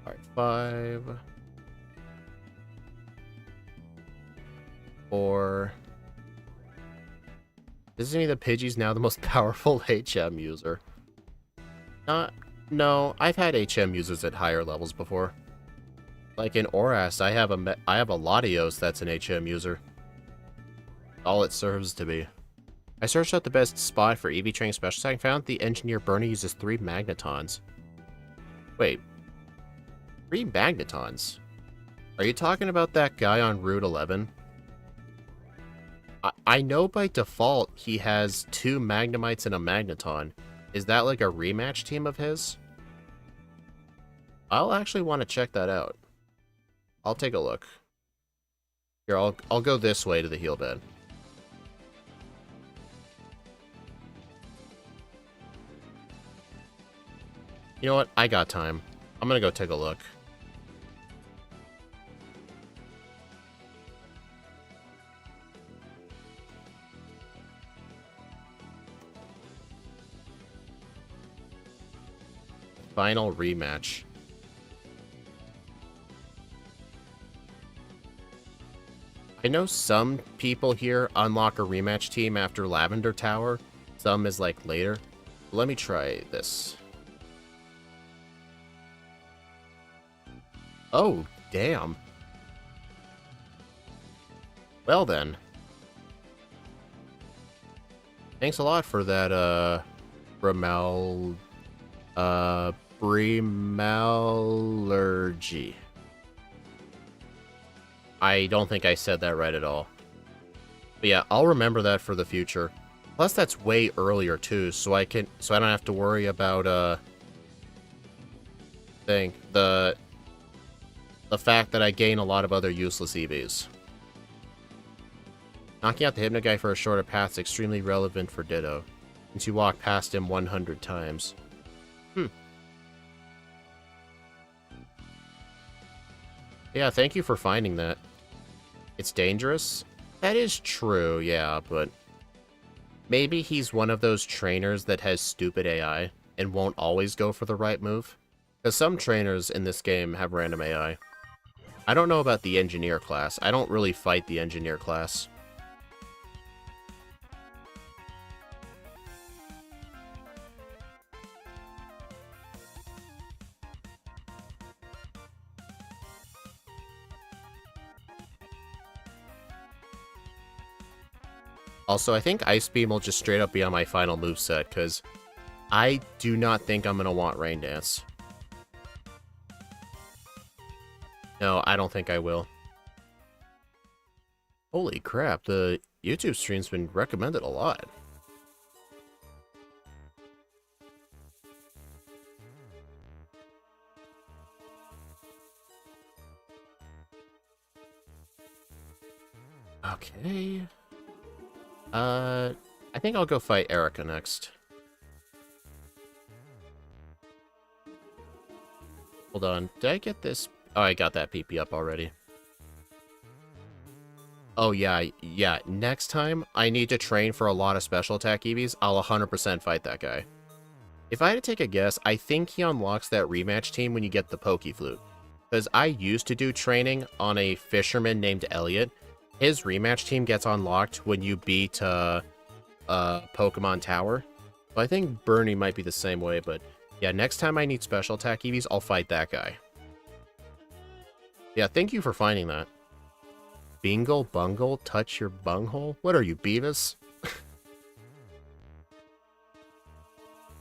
Alright, 5... 4... Isn't he the Pidgey's now the most powerful HM user? No, I've had HM users at higher levels before. Like in Oras, I have a Latios that's an HM user. All it serves to be. I searched out the best spot for EV training special attack and found the engineer Bernie uses 3 Magnetons. Wait. 3 Magnetons? Are you talking about that guy on Route 11? I know by default he has 2 Magnemites and a Magneton. Is that like a rematch team of his? I'll actually want to check that out. I'll take a look. Here, I'll go this way to the heal bed. You know what? I got time. I'm gonna go take a look. Final rematch. I know some people here unlock a rematch team after Lavender Tower. Some is like later. Let me try this. Oh, damn. Well then. Thanks a lot for that, Bremallergy. I don't think I said that right at all. But yeah, I'll remember that for the future. Plus that's way earlier too, so I don't have to worry about the fact that I gain a lot of other useless EVs. Knocking out the Hypno guy for a shorter path is extremely relevant for Ditto, since you walk past him 100 times. Yeah, thank you for finding that. It's dangerous? That is true, yeah, but maybe he's one of those trainers that has stupid AI and won't always go for the right move. Because some trainers in this game have random AI. I don't know about the engineer class. I don't really fight the engineer class. Also, I think Ice Beam will just straight up be on my final moveset, because I do not think I'm going to want Rain Dance. No, I don't think I will. Holy crap, the YouTube stream's been recommended a lot. Okay. I think I'll go fight Erica next. Hold on, did I get this? Oh, I got that PP up already. Oh yeah, next time I need to train for a lot of special attack EVs, I'll 100% fight that guy. If I had to take a guess, I think he unlocks that rematch team when you get the Poke Flute. Because I used to do training on a fisherman named Elliot. His rematch team gets unlocked when you beat Pokemon Tower. So I think Bernie might be the same way, but yeah, next time I need special attack EVs, I'll fight that guy. Yeah, thank you for finding that. Bingle Bungle, touch your bunghole? What are you, Beavis?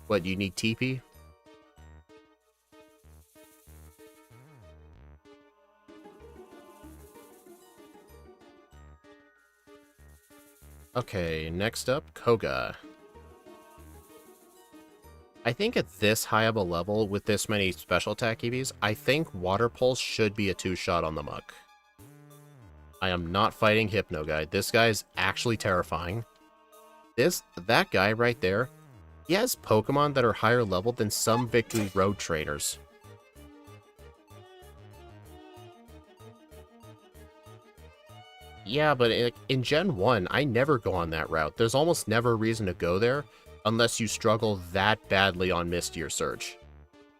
What, you need TP? Okay, next up, Koga. I think at this high of a level, with this many special attack EVs, I think Water Pulse should be a 2-shot on the Muck. I am not fighting Hypno Guy. This guy is actually terrifying. That guy right there, he has Pokemon that are higher level than some Victory Road trainers. Yeah, but in Gen 1, I never go on that route. There's almost never a reason to go there unless you struggle that badly on Misty or Surge.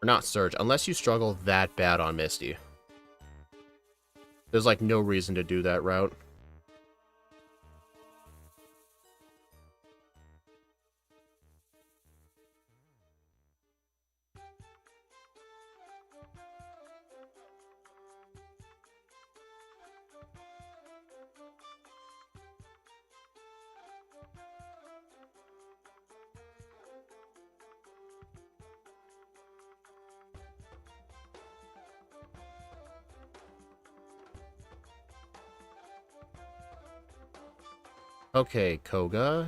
Or not Surge, unless you struggle that bad on Misty. There's like no reason to do that route. Okay, Koga.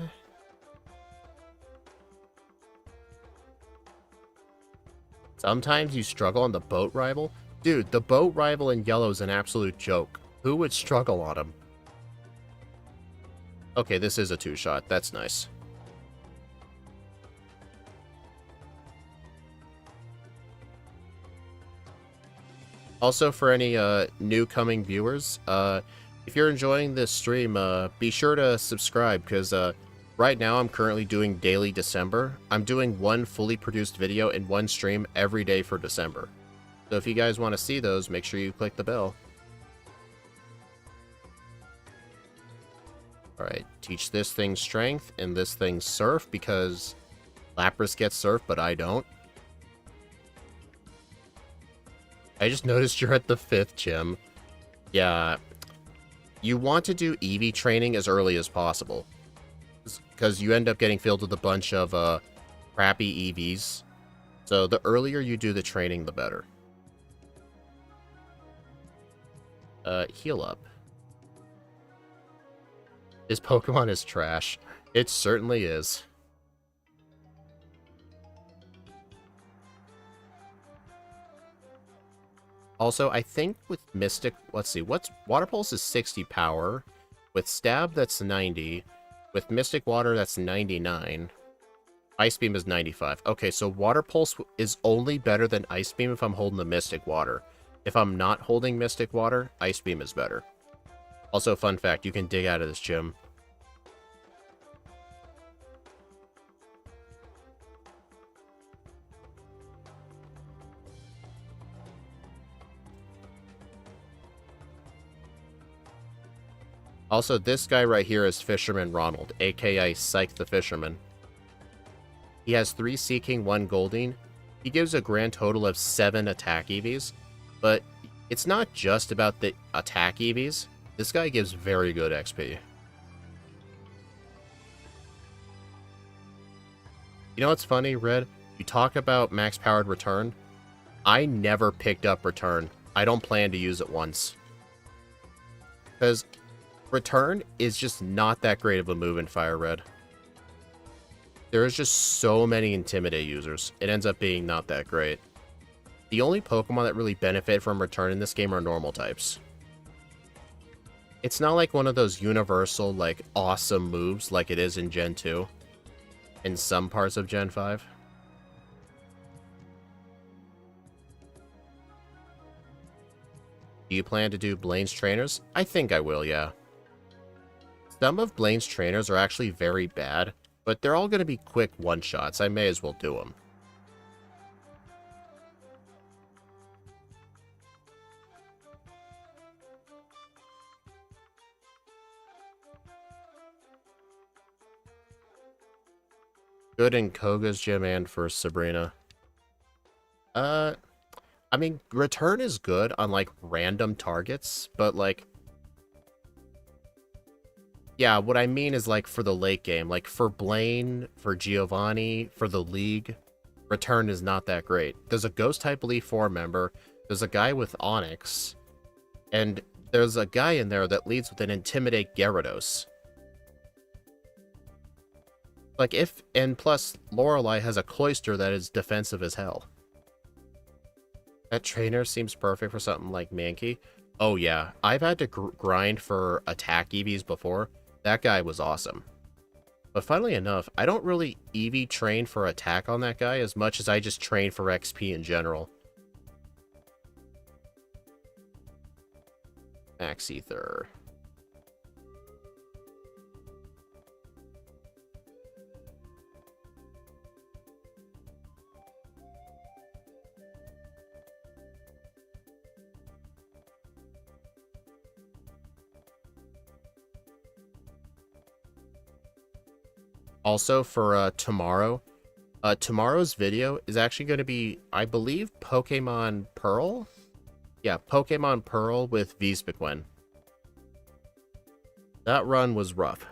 Sometimes you struggle on the boat rival. Dude, the boat rival in yellow is an absolute joke. Who would struggle on him? Okay, this is a 2-shot. That's nice. Also, for any new coming viewers, if you're enjoying this stream, be sure to subscribe, because right now I'm currently doing daily December. I'm doing one fully produced video in one stream every day for December. So if you guys want to see those, make sure you click the bell. Alright, teach this thing Strength and this thing Surf, because Lapras gets Surf, but I don't. I just noticed you're at the 5th gym. Yeah, you want to do EV training as early as possible, because you end up getting filled with a bunch of crappy EVs. So the earlier you do the training, the better. Heal up. This Pokemon is trash. It certainly is. Also, I think with Mystic, let's see, Water Pulse is 60 power. With Stab, that's 90. With Mystic Water, that's 99. Ice Beam is 95. Okay, so Water Pulse is only better than Ice Beam if I'm holding the Mystic Water. If I'm not holding Mystic Water, Ice Beam is better. Also, fun fact, you can dig out of this gym. Also, this guy right here is Fisherman Ronald, aka Psych the Fisherman. He has 3 Seeking, 1 Goldeen. He gives a grand total of 7 attack EVs, but it's not just about the attack EVs. This guy gives very good XP. You know what's funny, Red? You talk about max-powered Return. I never picked up Return. I don't plan to use it once. Because Return is just not that great of a move in Fire Red. There's just so many Intimidate users. It ends up being not that great. The only Pokemon that really benefit from Return in this game are normal types. It's not like one of those universal, like, awesome moves like it is in Gen 2. In some parts of Gen 5. Do you plan to do Blaine's trainers? I think I will, yeah. Some of Blaine's trainers are actually very bad, but they're all going to be quick one-shots. I may as well do them. Good in Koga's gym and for Sabrina. I mean, Return is good on, like, random targets, but, like... Yeah, what I mean is, like, for the late game. Like, for Blaine, for Giovanni, for the League, Return is not that great. There's a Ghost-type Elite 4 member, there's a guy with Onyx, and there's a guy in there that leads with an Intimidate Gyarados. Like, and plus, Lorelei has a cloister that is defensive as hell. That trainer seems perfect for something like Mankey. Oh yeah, I've had to grind for attack EVs before. That guy was awesome. But funnily enough, I don't really EV train for attack on that guy as much as I just train for XP in general. Max Ether. Also for tomorrow, tomorrow's video is actually going to be, I believe, Pokemon Pearl? Yeah, Pokemon Pearl with Vespiquen. That run was rough.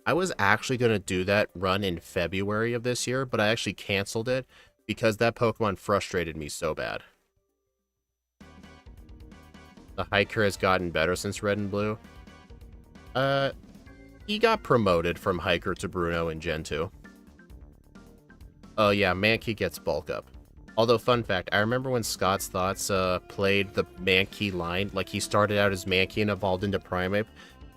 I was actually going to do that run in February of this year, but I actually canceled it because that Pokemon frustrated me so bad. The hiker has gotten better since Red and Blue. He got promoted from hiker to Bruno in Gen 2. Oh yeah, Mankey gets bulk up. Although, fun fact, I remember when Scott's Thoughts played the Mankey line, like he started out as Mankey and evolved into Primeape.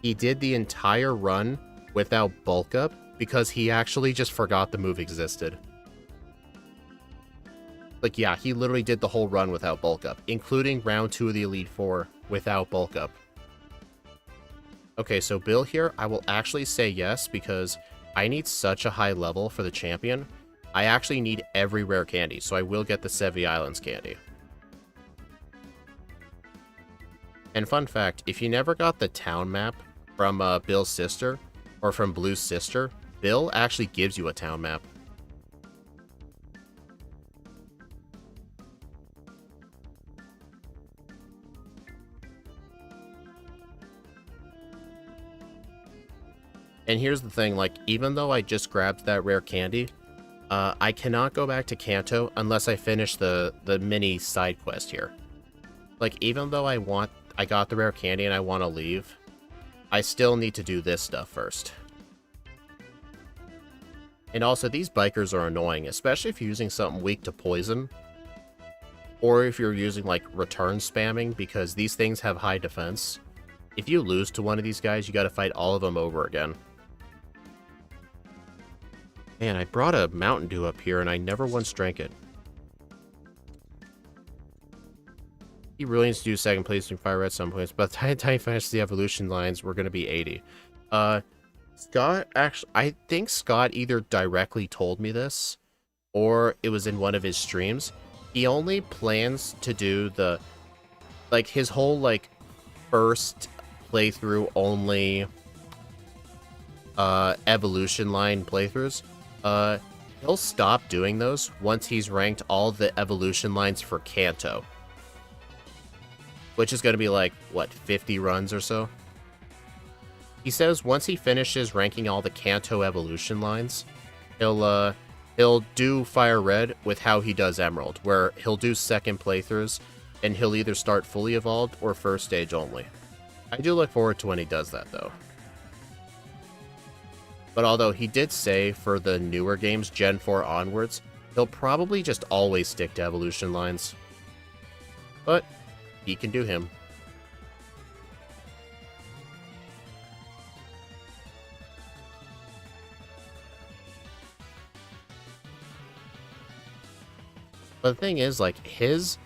He did the entire run without bulk up because he actually just forgot the move existed. Like, yeah, he literally did the whole run without bulk up, including round 2 of the Elite Four without bulk up. Okay, so Bill here, I will actually say yes because I need such a high level for the champion. I actually need every rare candy, so I will get the Sevi Islands candy. And fun fact, if you never got the town map from Bill's sister, or from Blue's sister, Bill actually gives you a town map. And here's the thing, like, even though I just grabbed that rare candy, I cannot go back to Kanto unless I finish the mini side quest here. Like, even though I got the rare candy and I want to leave, I still need to do this stuff first. And also, these bikers are annoying, especially if you're using something weak to poison. Or if you're using, like, return spamming, because these things have high defense. If you lose to one of these guys, you gotta fight all of them over again. Man, I brought a Mountain Dew up here and I never once drank it. He really needs to do second place in Fire Red at some points, but by the time he finishes the evolution lines, we're going to be 80. Scott, actually, I think Scott either directly told me this, or it was in one of his streams. He only plans to do the, like, his whole, like, first playthrough only, evolution line playthroughs. He'll stop doing those once he's ranked all the evolution lines for Kanto. Which is going to be like, what, 50 runs or so? He says once he finishes ranking all the Kanto evolution lines, he'll do Fire Red with how he does Emerald, where he'll do second playthroughs, and he'll either start fully evolved or first stage only. I do look forward to when he does that, though. But although he did say for the newer games, Gen 4 onwards, he'll probably just always stick to evolution lines. But he can do him. But the thing is, like, his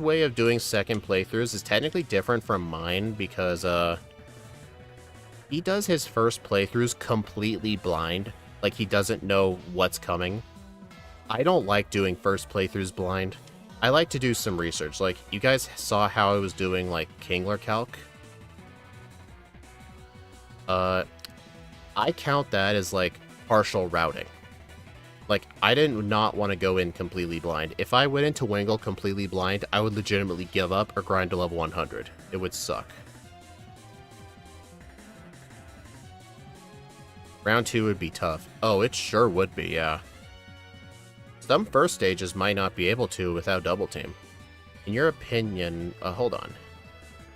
way of doing second playthroughs is technically different from mine because, he does his first playthroughs completely blind, like he doesn't know what's coming. I don't like doing first playthroughs blind. I like to do some research. Like, you guys saw how I was doing, like, Kingler Calc. I count that as, like, partial routing. Like, I did not want to go in completely blind. If I went into Wingull completely blind, I would legitimately give up or grind to level 100. It would suck. Round 2 would be tough. Oh, it sure would be, yeah. Some first stages might not be able to without Double Team. In your opinion, hold on.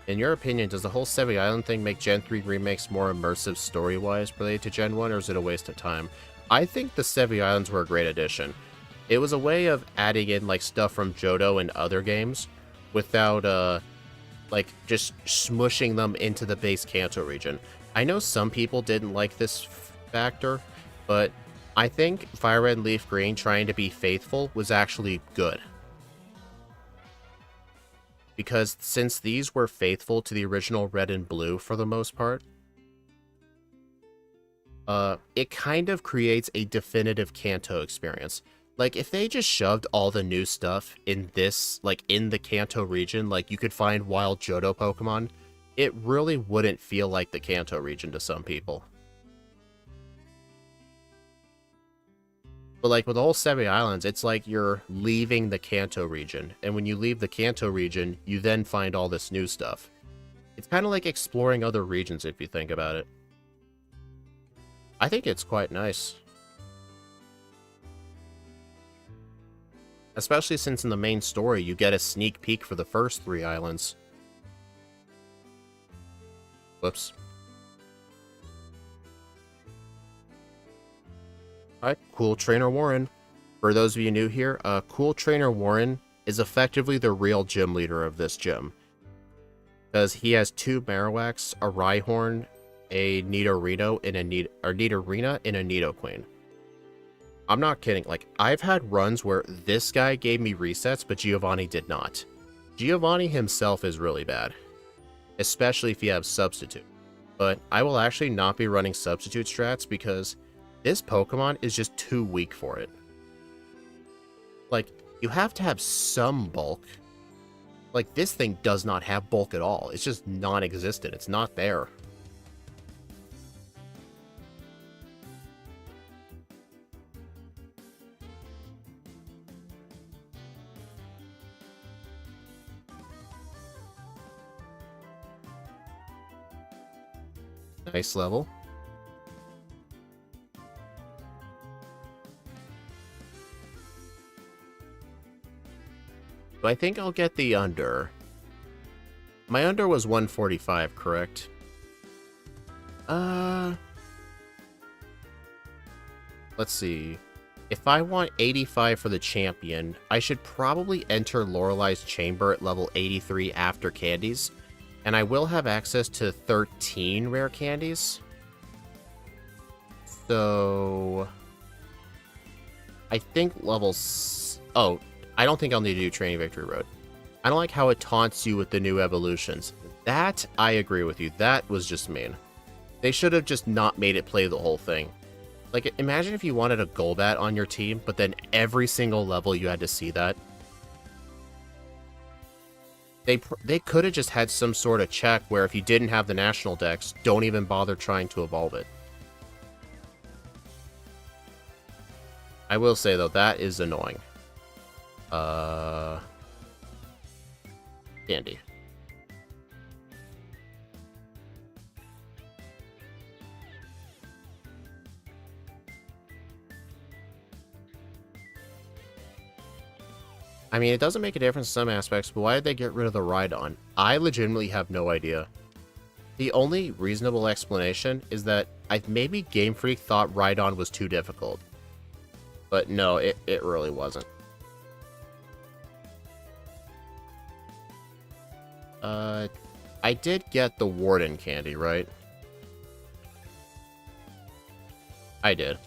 In your opinion, does the whole Sevi Island thing make Gen 3 remakes more immersive story-wise related to Gen 1, or is it a waste of time? I think the Sevi Islands were a great addition. It was a way of adding in like stuff from Johto and other games without like just smushing them into the base Kanto region. I know some people didn't like this factor, but I think Fire Red and Leaf Green trying to be faithful was actually good. Because since these were faithful to the original Red and Blue for the most part, it kind of creates a definitive Kanto experience. Like, if they just shoved all the new stuff in this, like, in the Kanto region, like, you could find wild Johto Pokemon, it really wouldn't feel like the Kanto region to some people. But, like, with all Sevi Islands, it's like you're leaving the Kanto region, and when you leave the Kanto region, you then find all this new stuff. It's kind of like exploring other regions, if you think about it. I think it's quite nice. Especially since in the main story, you get a sneak peek for the first 3 islands. Whoops. Alright, Cool Trainer Warren. For those of you new here, Cool Trainer Warren is effectively the real gym leader of this gym. Because he has 2 Marowaks, a Rhyhorn, a Nidorino, and a Nidorina, and a Nidoqueen. I'm not kidding, like, I've had runs where this guy gave me resets, but Giovanni did not. Giovanni himself is really bad. Especially if you have Substitute. But I will actually not be running Substitute strats because this Pokemon is just too weak for it. Like, you have to have some bulk. Like, this thing does not have bulk at all. It's just non-existent. It's not there. Nice level. So I think I'll get the under. My under was 145, correct? Let's see. If I want 85 for the champion, I should probably enter Lorelei's Chamber at level 83 after candies. And I will have access to 13 rare candies. So I think levels... Oh, I don't think I'll need to do Training Victory Road. I don't like how it taunts you with the new evolutions. That, I agree with you. That was just mean. They should have just not made it play the whole thing. Like, imagine if you wanted a Golbat on your team, but then every single level you had to see that. They could have just had some sort of check where if you didn't have the national dex, don't even bother trying to evolve it. I will say, though, that is annoying. Candy. I mean, it doesn't make a difference in some aspects, but why did they get rid of the Rhydon? I legitimately have no idea. The only reasonable explanation is that maybe Game Freak thought Rhydon was too difficult. But no, it really wasn't. I did get the Warden candy, right? I did.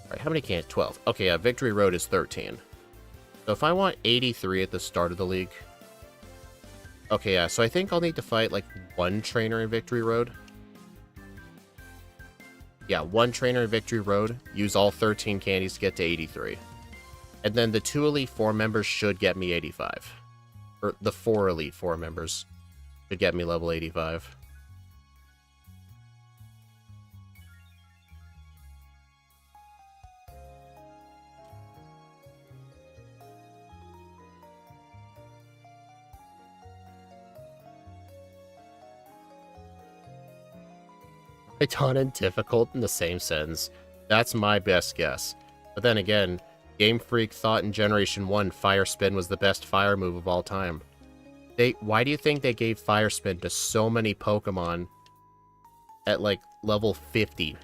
Alright, how many candies? 12. Okay, yeah, Victory Road is 13. So if I want 83 at the start of the league... Okay, yeah, so I think I'll need to fight, like, 1 trainer in Victory Road. Yeah, 1 trainer in Victory Road. Use all 13 candies to get to 83. And then the 2 Elite 4 members should get me 85. Or the 4 Elite 4 members should get me level 85. Rhydon and difficult in the same sentence. That's my best guess. But then again, Game Freak thought in Generation 1 Fire Spin was the best fire move of all time. Why do you think they gave Fire Spin to so many Pokemon at, like, level 50?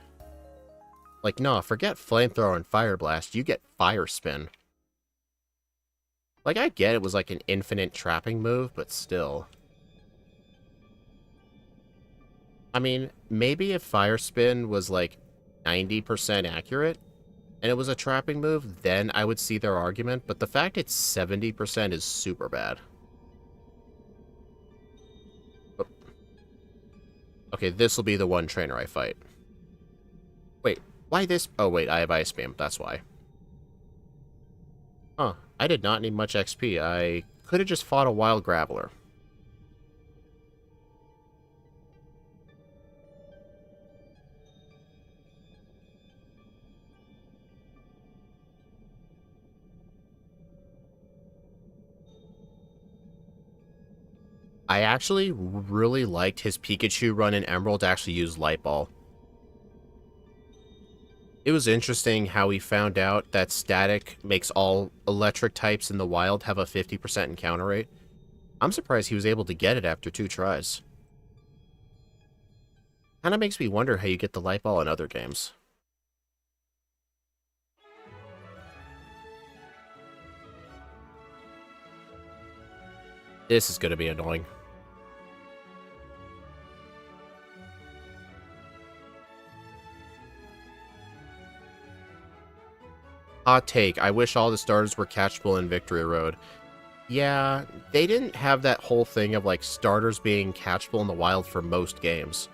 Like, no, forget Flamethrower and Fire Blast. You get Fire Spin. Like, I get it was like an infinite trapping move, but still. I mean, maybe if Fire Spin was like 90% accurate, and it was a trapping move, then I would see their argument, but the fact it's 70% is super bad. Oh. Okay, this will be the one trainer I fight. Wait, why this? Oh, wait, I have Ice Beam, that's why. Huh, I did not need much XP. I could have just fought a Wild Graveler. I actually really liked his Pikachu run in Emerald to actually use Light Ball. It was interesting how he found out that Static makes all electric types in the wild have a 50% encounter rate. I'm surprised he was able to get it after 2 tries. Kinda makes me wonder how you get the Light Ball in other games. This is gonna be annoying. Hot take, I wish all the starters were catchable in Victory Road. Yeah, they didn't have that whole thing of, like, starters being catchable in the wild for most games.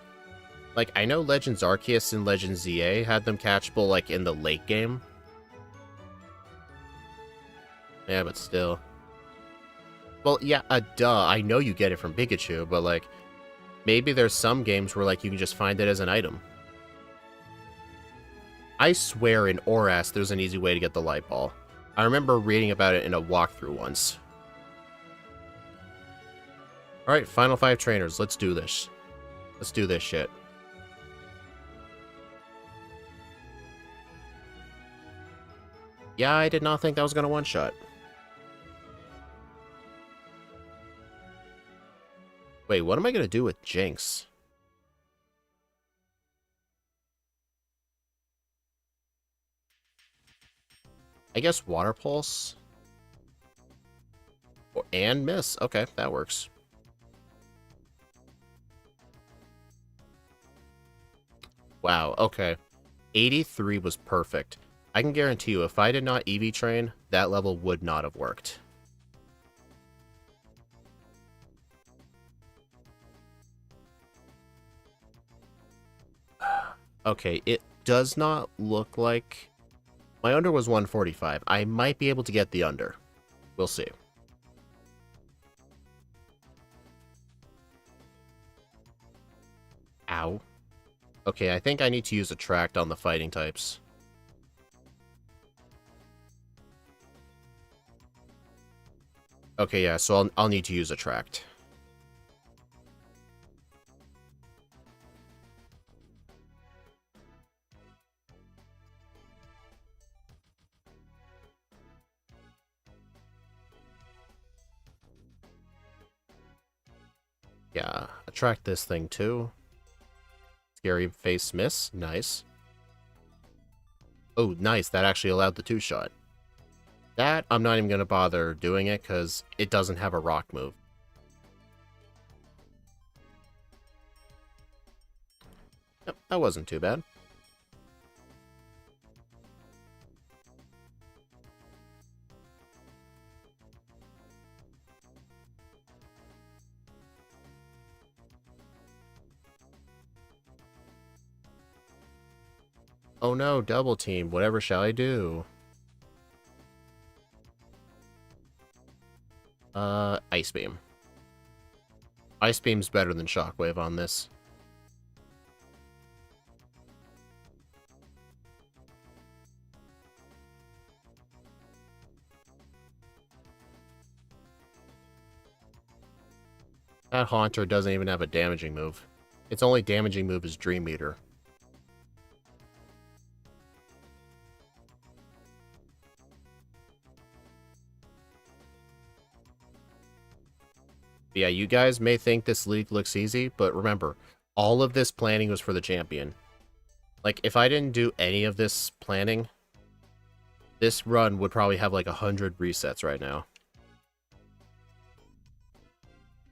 Like, I know Legends Arceus and Legends ZA had them catchable, like, in the late game. Yeah, but still. Well, yeah, duh, I know you get it from Pikachu, but, like, maybe there's some games where, like, you can just find it as an item. I swear in Oras there's an easy way to get the Light Ball. I remember reading about it in a walkthrough once. Alright, final 5 trainers. Let's do this. Let's do this shit. Yeah, I did not think that was gonna one-shot. Wait, what am I gonna do with Jinx? I guess Water Pulse? And Miss. Okay, that works. Wow, okay. 83 was perfect. I can guarantee you, if I did not EV train, that level would not have worked. Okay, it does not look like... My under was 145. I might be able to get the under. We'll see. Ow. Okay, I think I need to use Attract on the fighting types. Okay, yeah, so I'll need to use Attract. Yeah, Attract this thing too. Scary Face Miss, nice. Oh, nice, that actually allowed the 2-shot. That, I'm not even going to bother doing it, because it doesn't have a rock move. Yep, that wasn't too bad. Oh no, double team, whatever shall I do? Ice Beam. Ice Beam's better than Shockwave on this. That Haunter doesn't even have a damaging move. Its only damaging move is Dream Meter. Yeah, you guys may think this league looks easy, but remember, all of this planning was for the champion. Like, if I didn't do any of this planning, this run would probably have like 100 resets right now.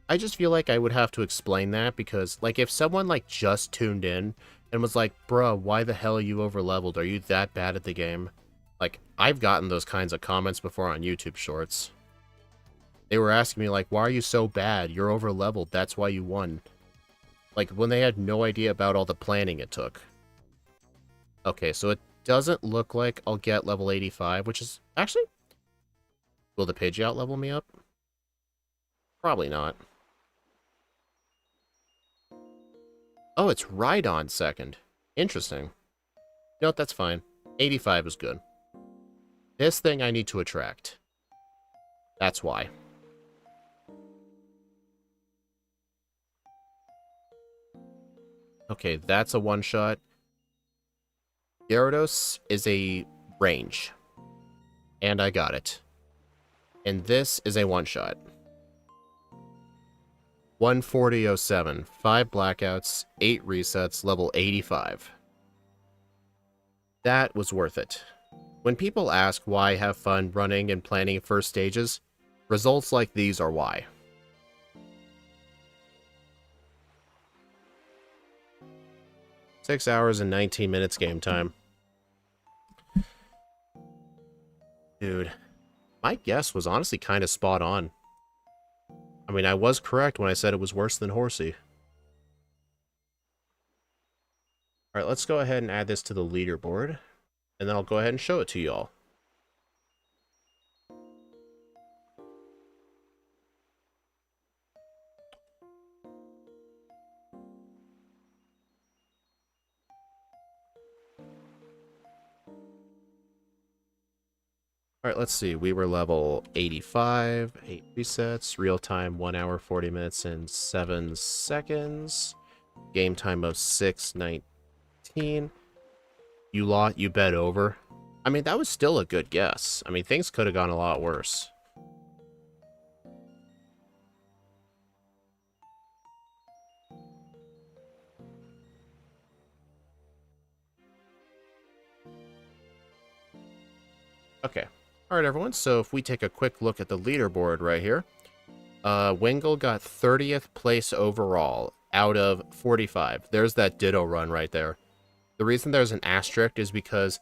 I just feel like I would have to explain that because, like, if someone, like, just tuned in and was like, bruh, why the hell are you over-leveled? Are you that bad at the game? Like, I've gotten those kinds of comments before on YouTube Shorts. They were asking me, like, why are you so bad? You're over-leveled. That's why you won. Like, when they had no idea about all the planning it took. Okay, so it doesn't look like I'll get level 85, which is... Actually, will the Pidgeot level me up? Probably not. Oh, it's Rhydon second. Interesting. No, that's fine. 85 is good. This thing I need to attract. That's why. Okay, that's a one-shot. Gyarados is a range. And I got it. And this is a one-shot. 140.07, 5 blackouts, 8 resets, level 85. That was worth it. When people ask why I have fun running and planning first stages, results like these are why. Six hours and 19 minutes game time. Dude, my guess was honestly kind of spot on. I mean, I was correct when I said it was worse than Horsey. Alright, let's go ahead and add this to the leaderboard. And then I'll go ahead and show it to y'all. Alright, let's see. We were level 85, 8 resets, real time 1 hour, 40 minutes, and 7 seconds. Game time of 6:19. You bet over. I mean, that was still a good guess. I mean, things could have gone a lot worse. Okay. Alright, everyone, so if we take a quick look at the leaderboard right here, Wingull got 30th place overall out of 45. There's that Ditto run right there. The reason there's an asterisk is because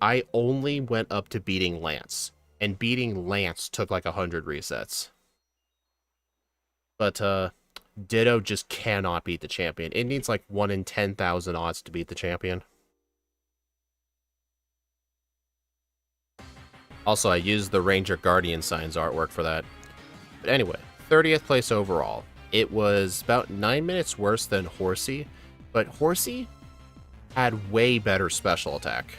I only went up to beating Lance, and beating Lance took like 100 resets. But, Ditto just cannot beat the champion. It needs like 1 in 10,000 odds to beat the champion. Also, I used the Ranger Guardian Signs artwork for that. But anyway, 30th place overall. It was about 9 minutes worse than Horsey, but Horsey had way better special attack.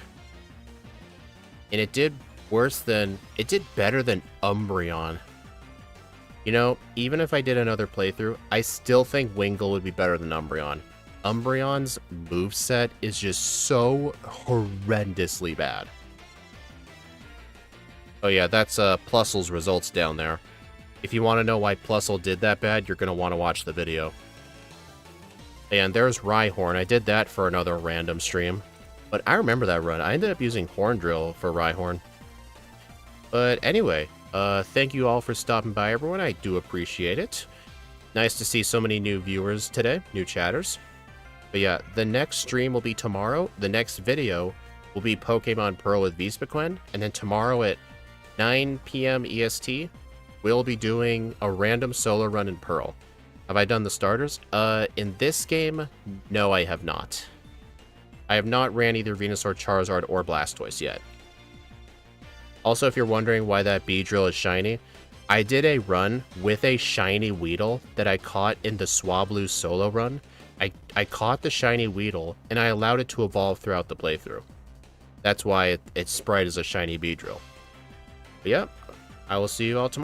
And it did better than Umbreon. You know, even if I did another playthrough, I still think Wingull would be better than Umbreon. Umbreon's moveset is just so horrendously bad. Oh yeah, that's Plusle's results down there. If you want to know why Plusle did that bad, you're going to want to watch the video. And there's Rhyhorn. I did that for another random stream. But I remember that run. I ended up using Horn Drill for Rhyhorn. But anyway, thank you all for stopping by, everyone. I do appreciate it. Nice to see so many new viewers today, new chatters. But yeah, the next stream will be tomorrow. The next video will be Pokemon Pearl with Vespiquen. And then tomorrow at 9 p.m. EST, we'll be doing a random solo run in Pearl. Have I done the starters? In this game, no, I have not. I have not ran either Venusaur, Charizard, or Blastoise yet. Also, if you're wondering why that Beedrill is shiny, I did a run with a shiny Weedle that I caught in the Swablu solo run. I caught the shiny Weedle, and I allowed it to evolve throughout the playthrough. That's why its sprite is a shiny Beedrill. But yeah, I will see you all tomorrow.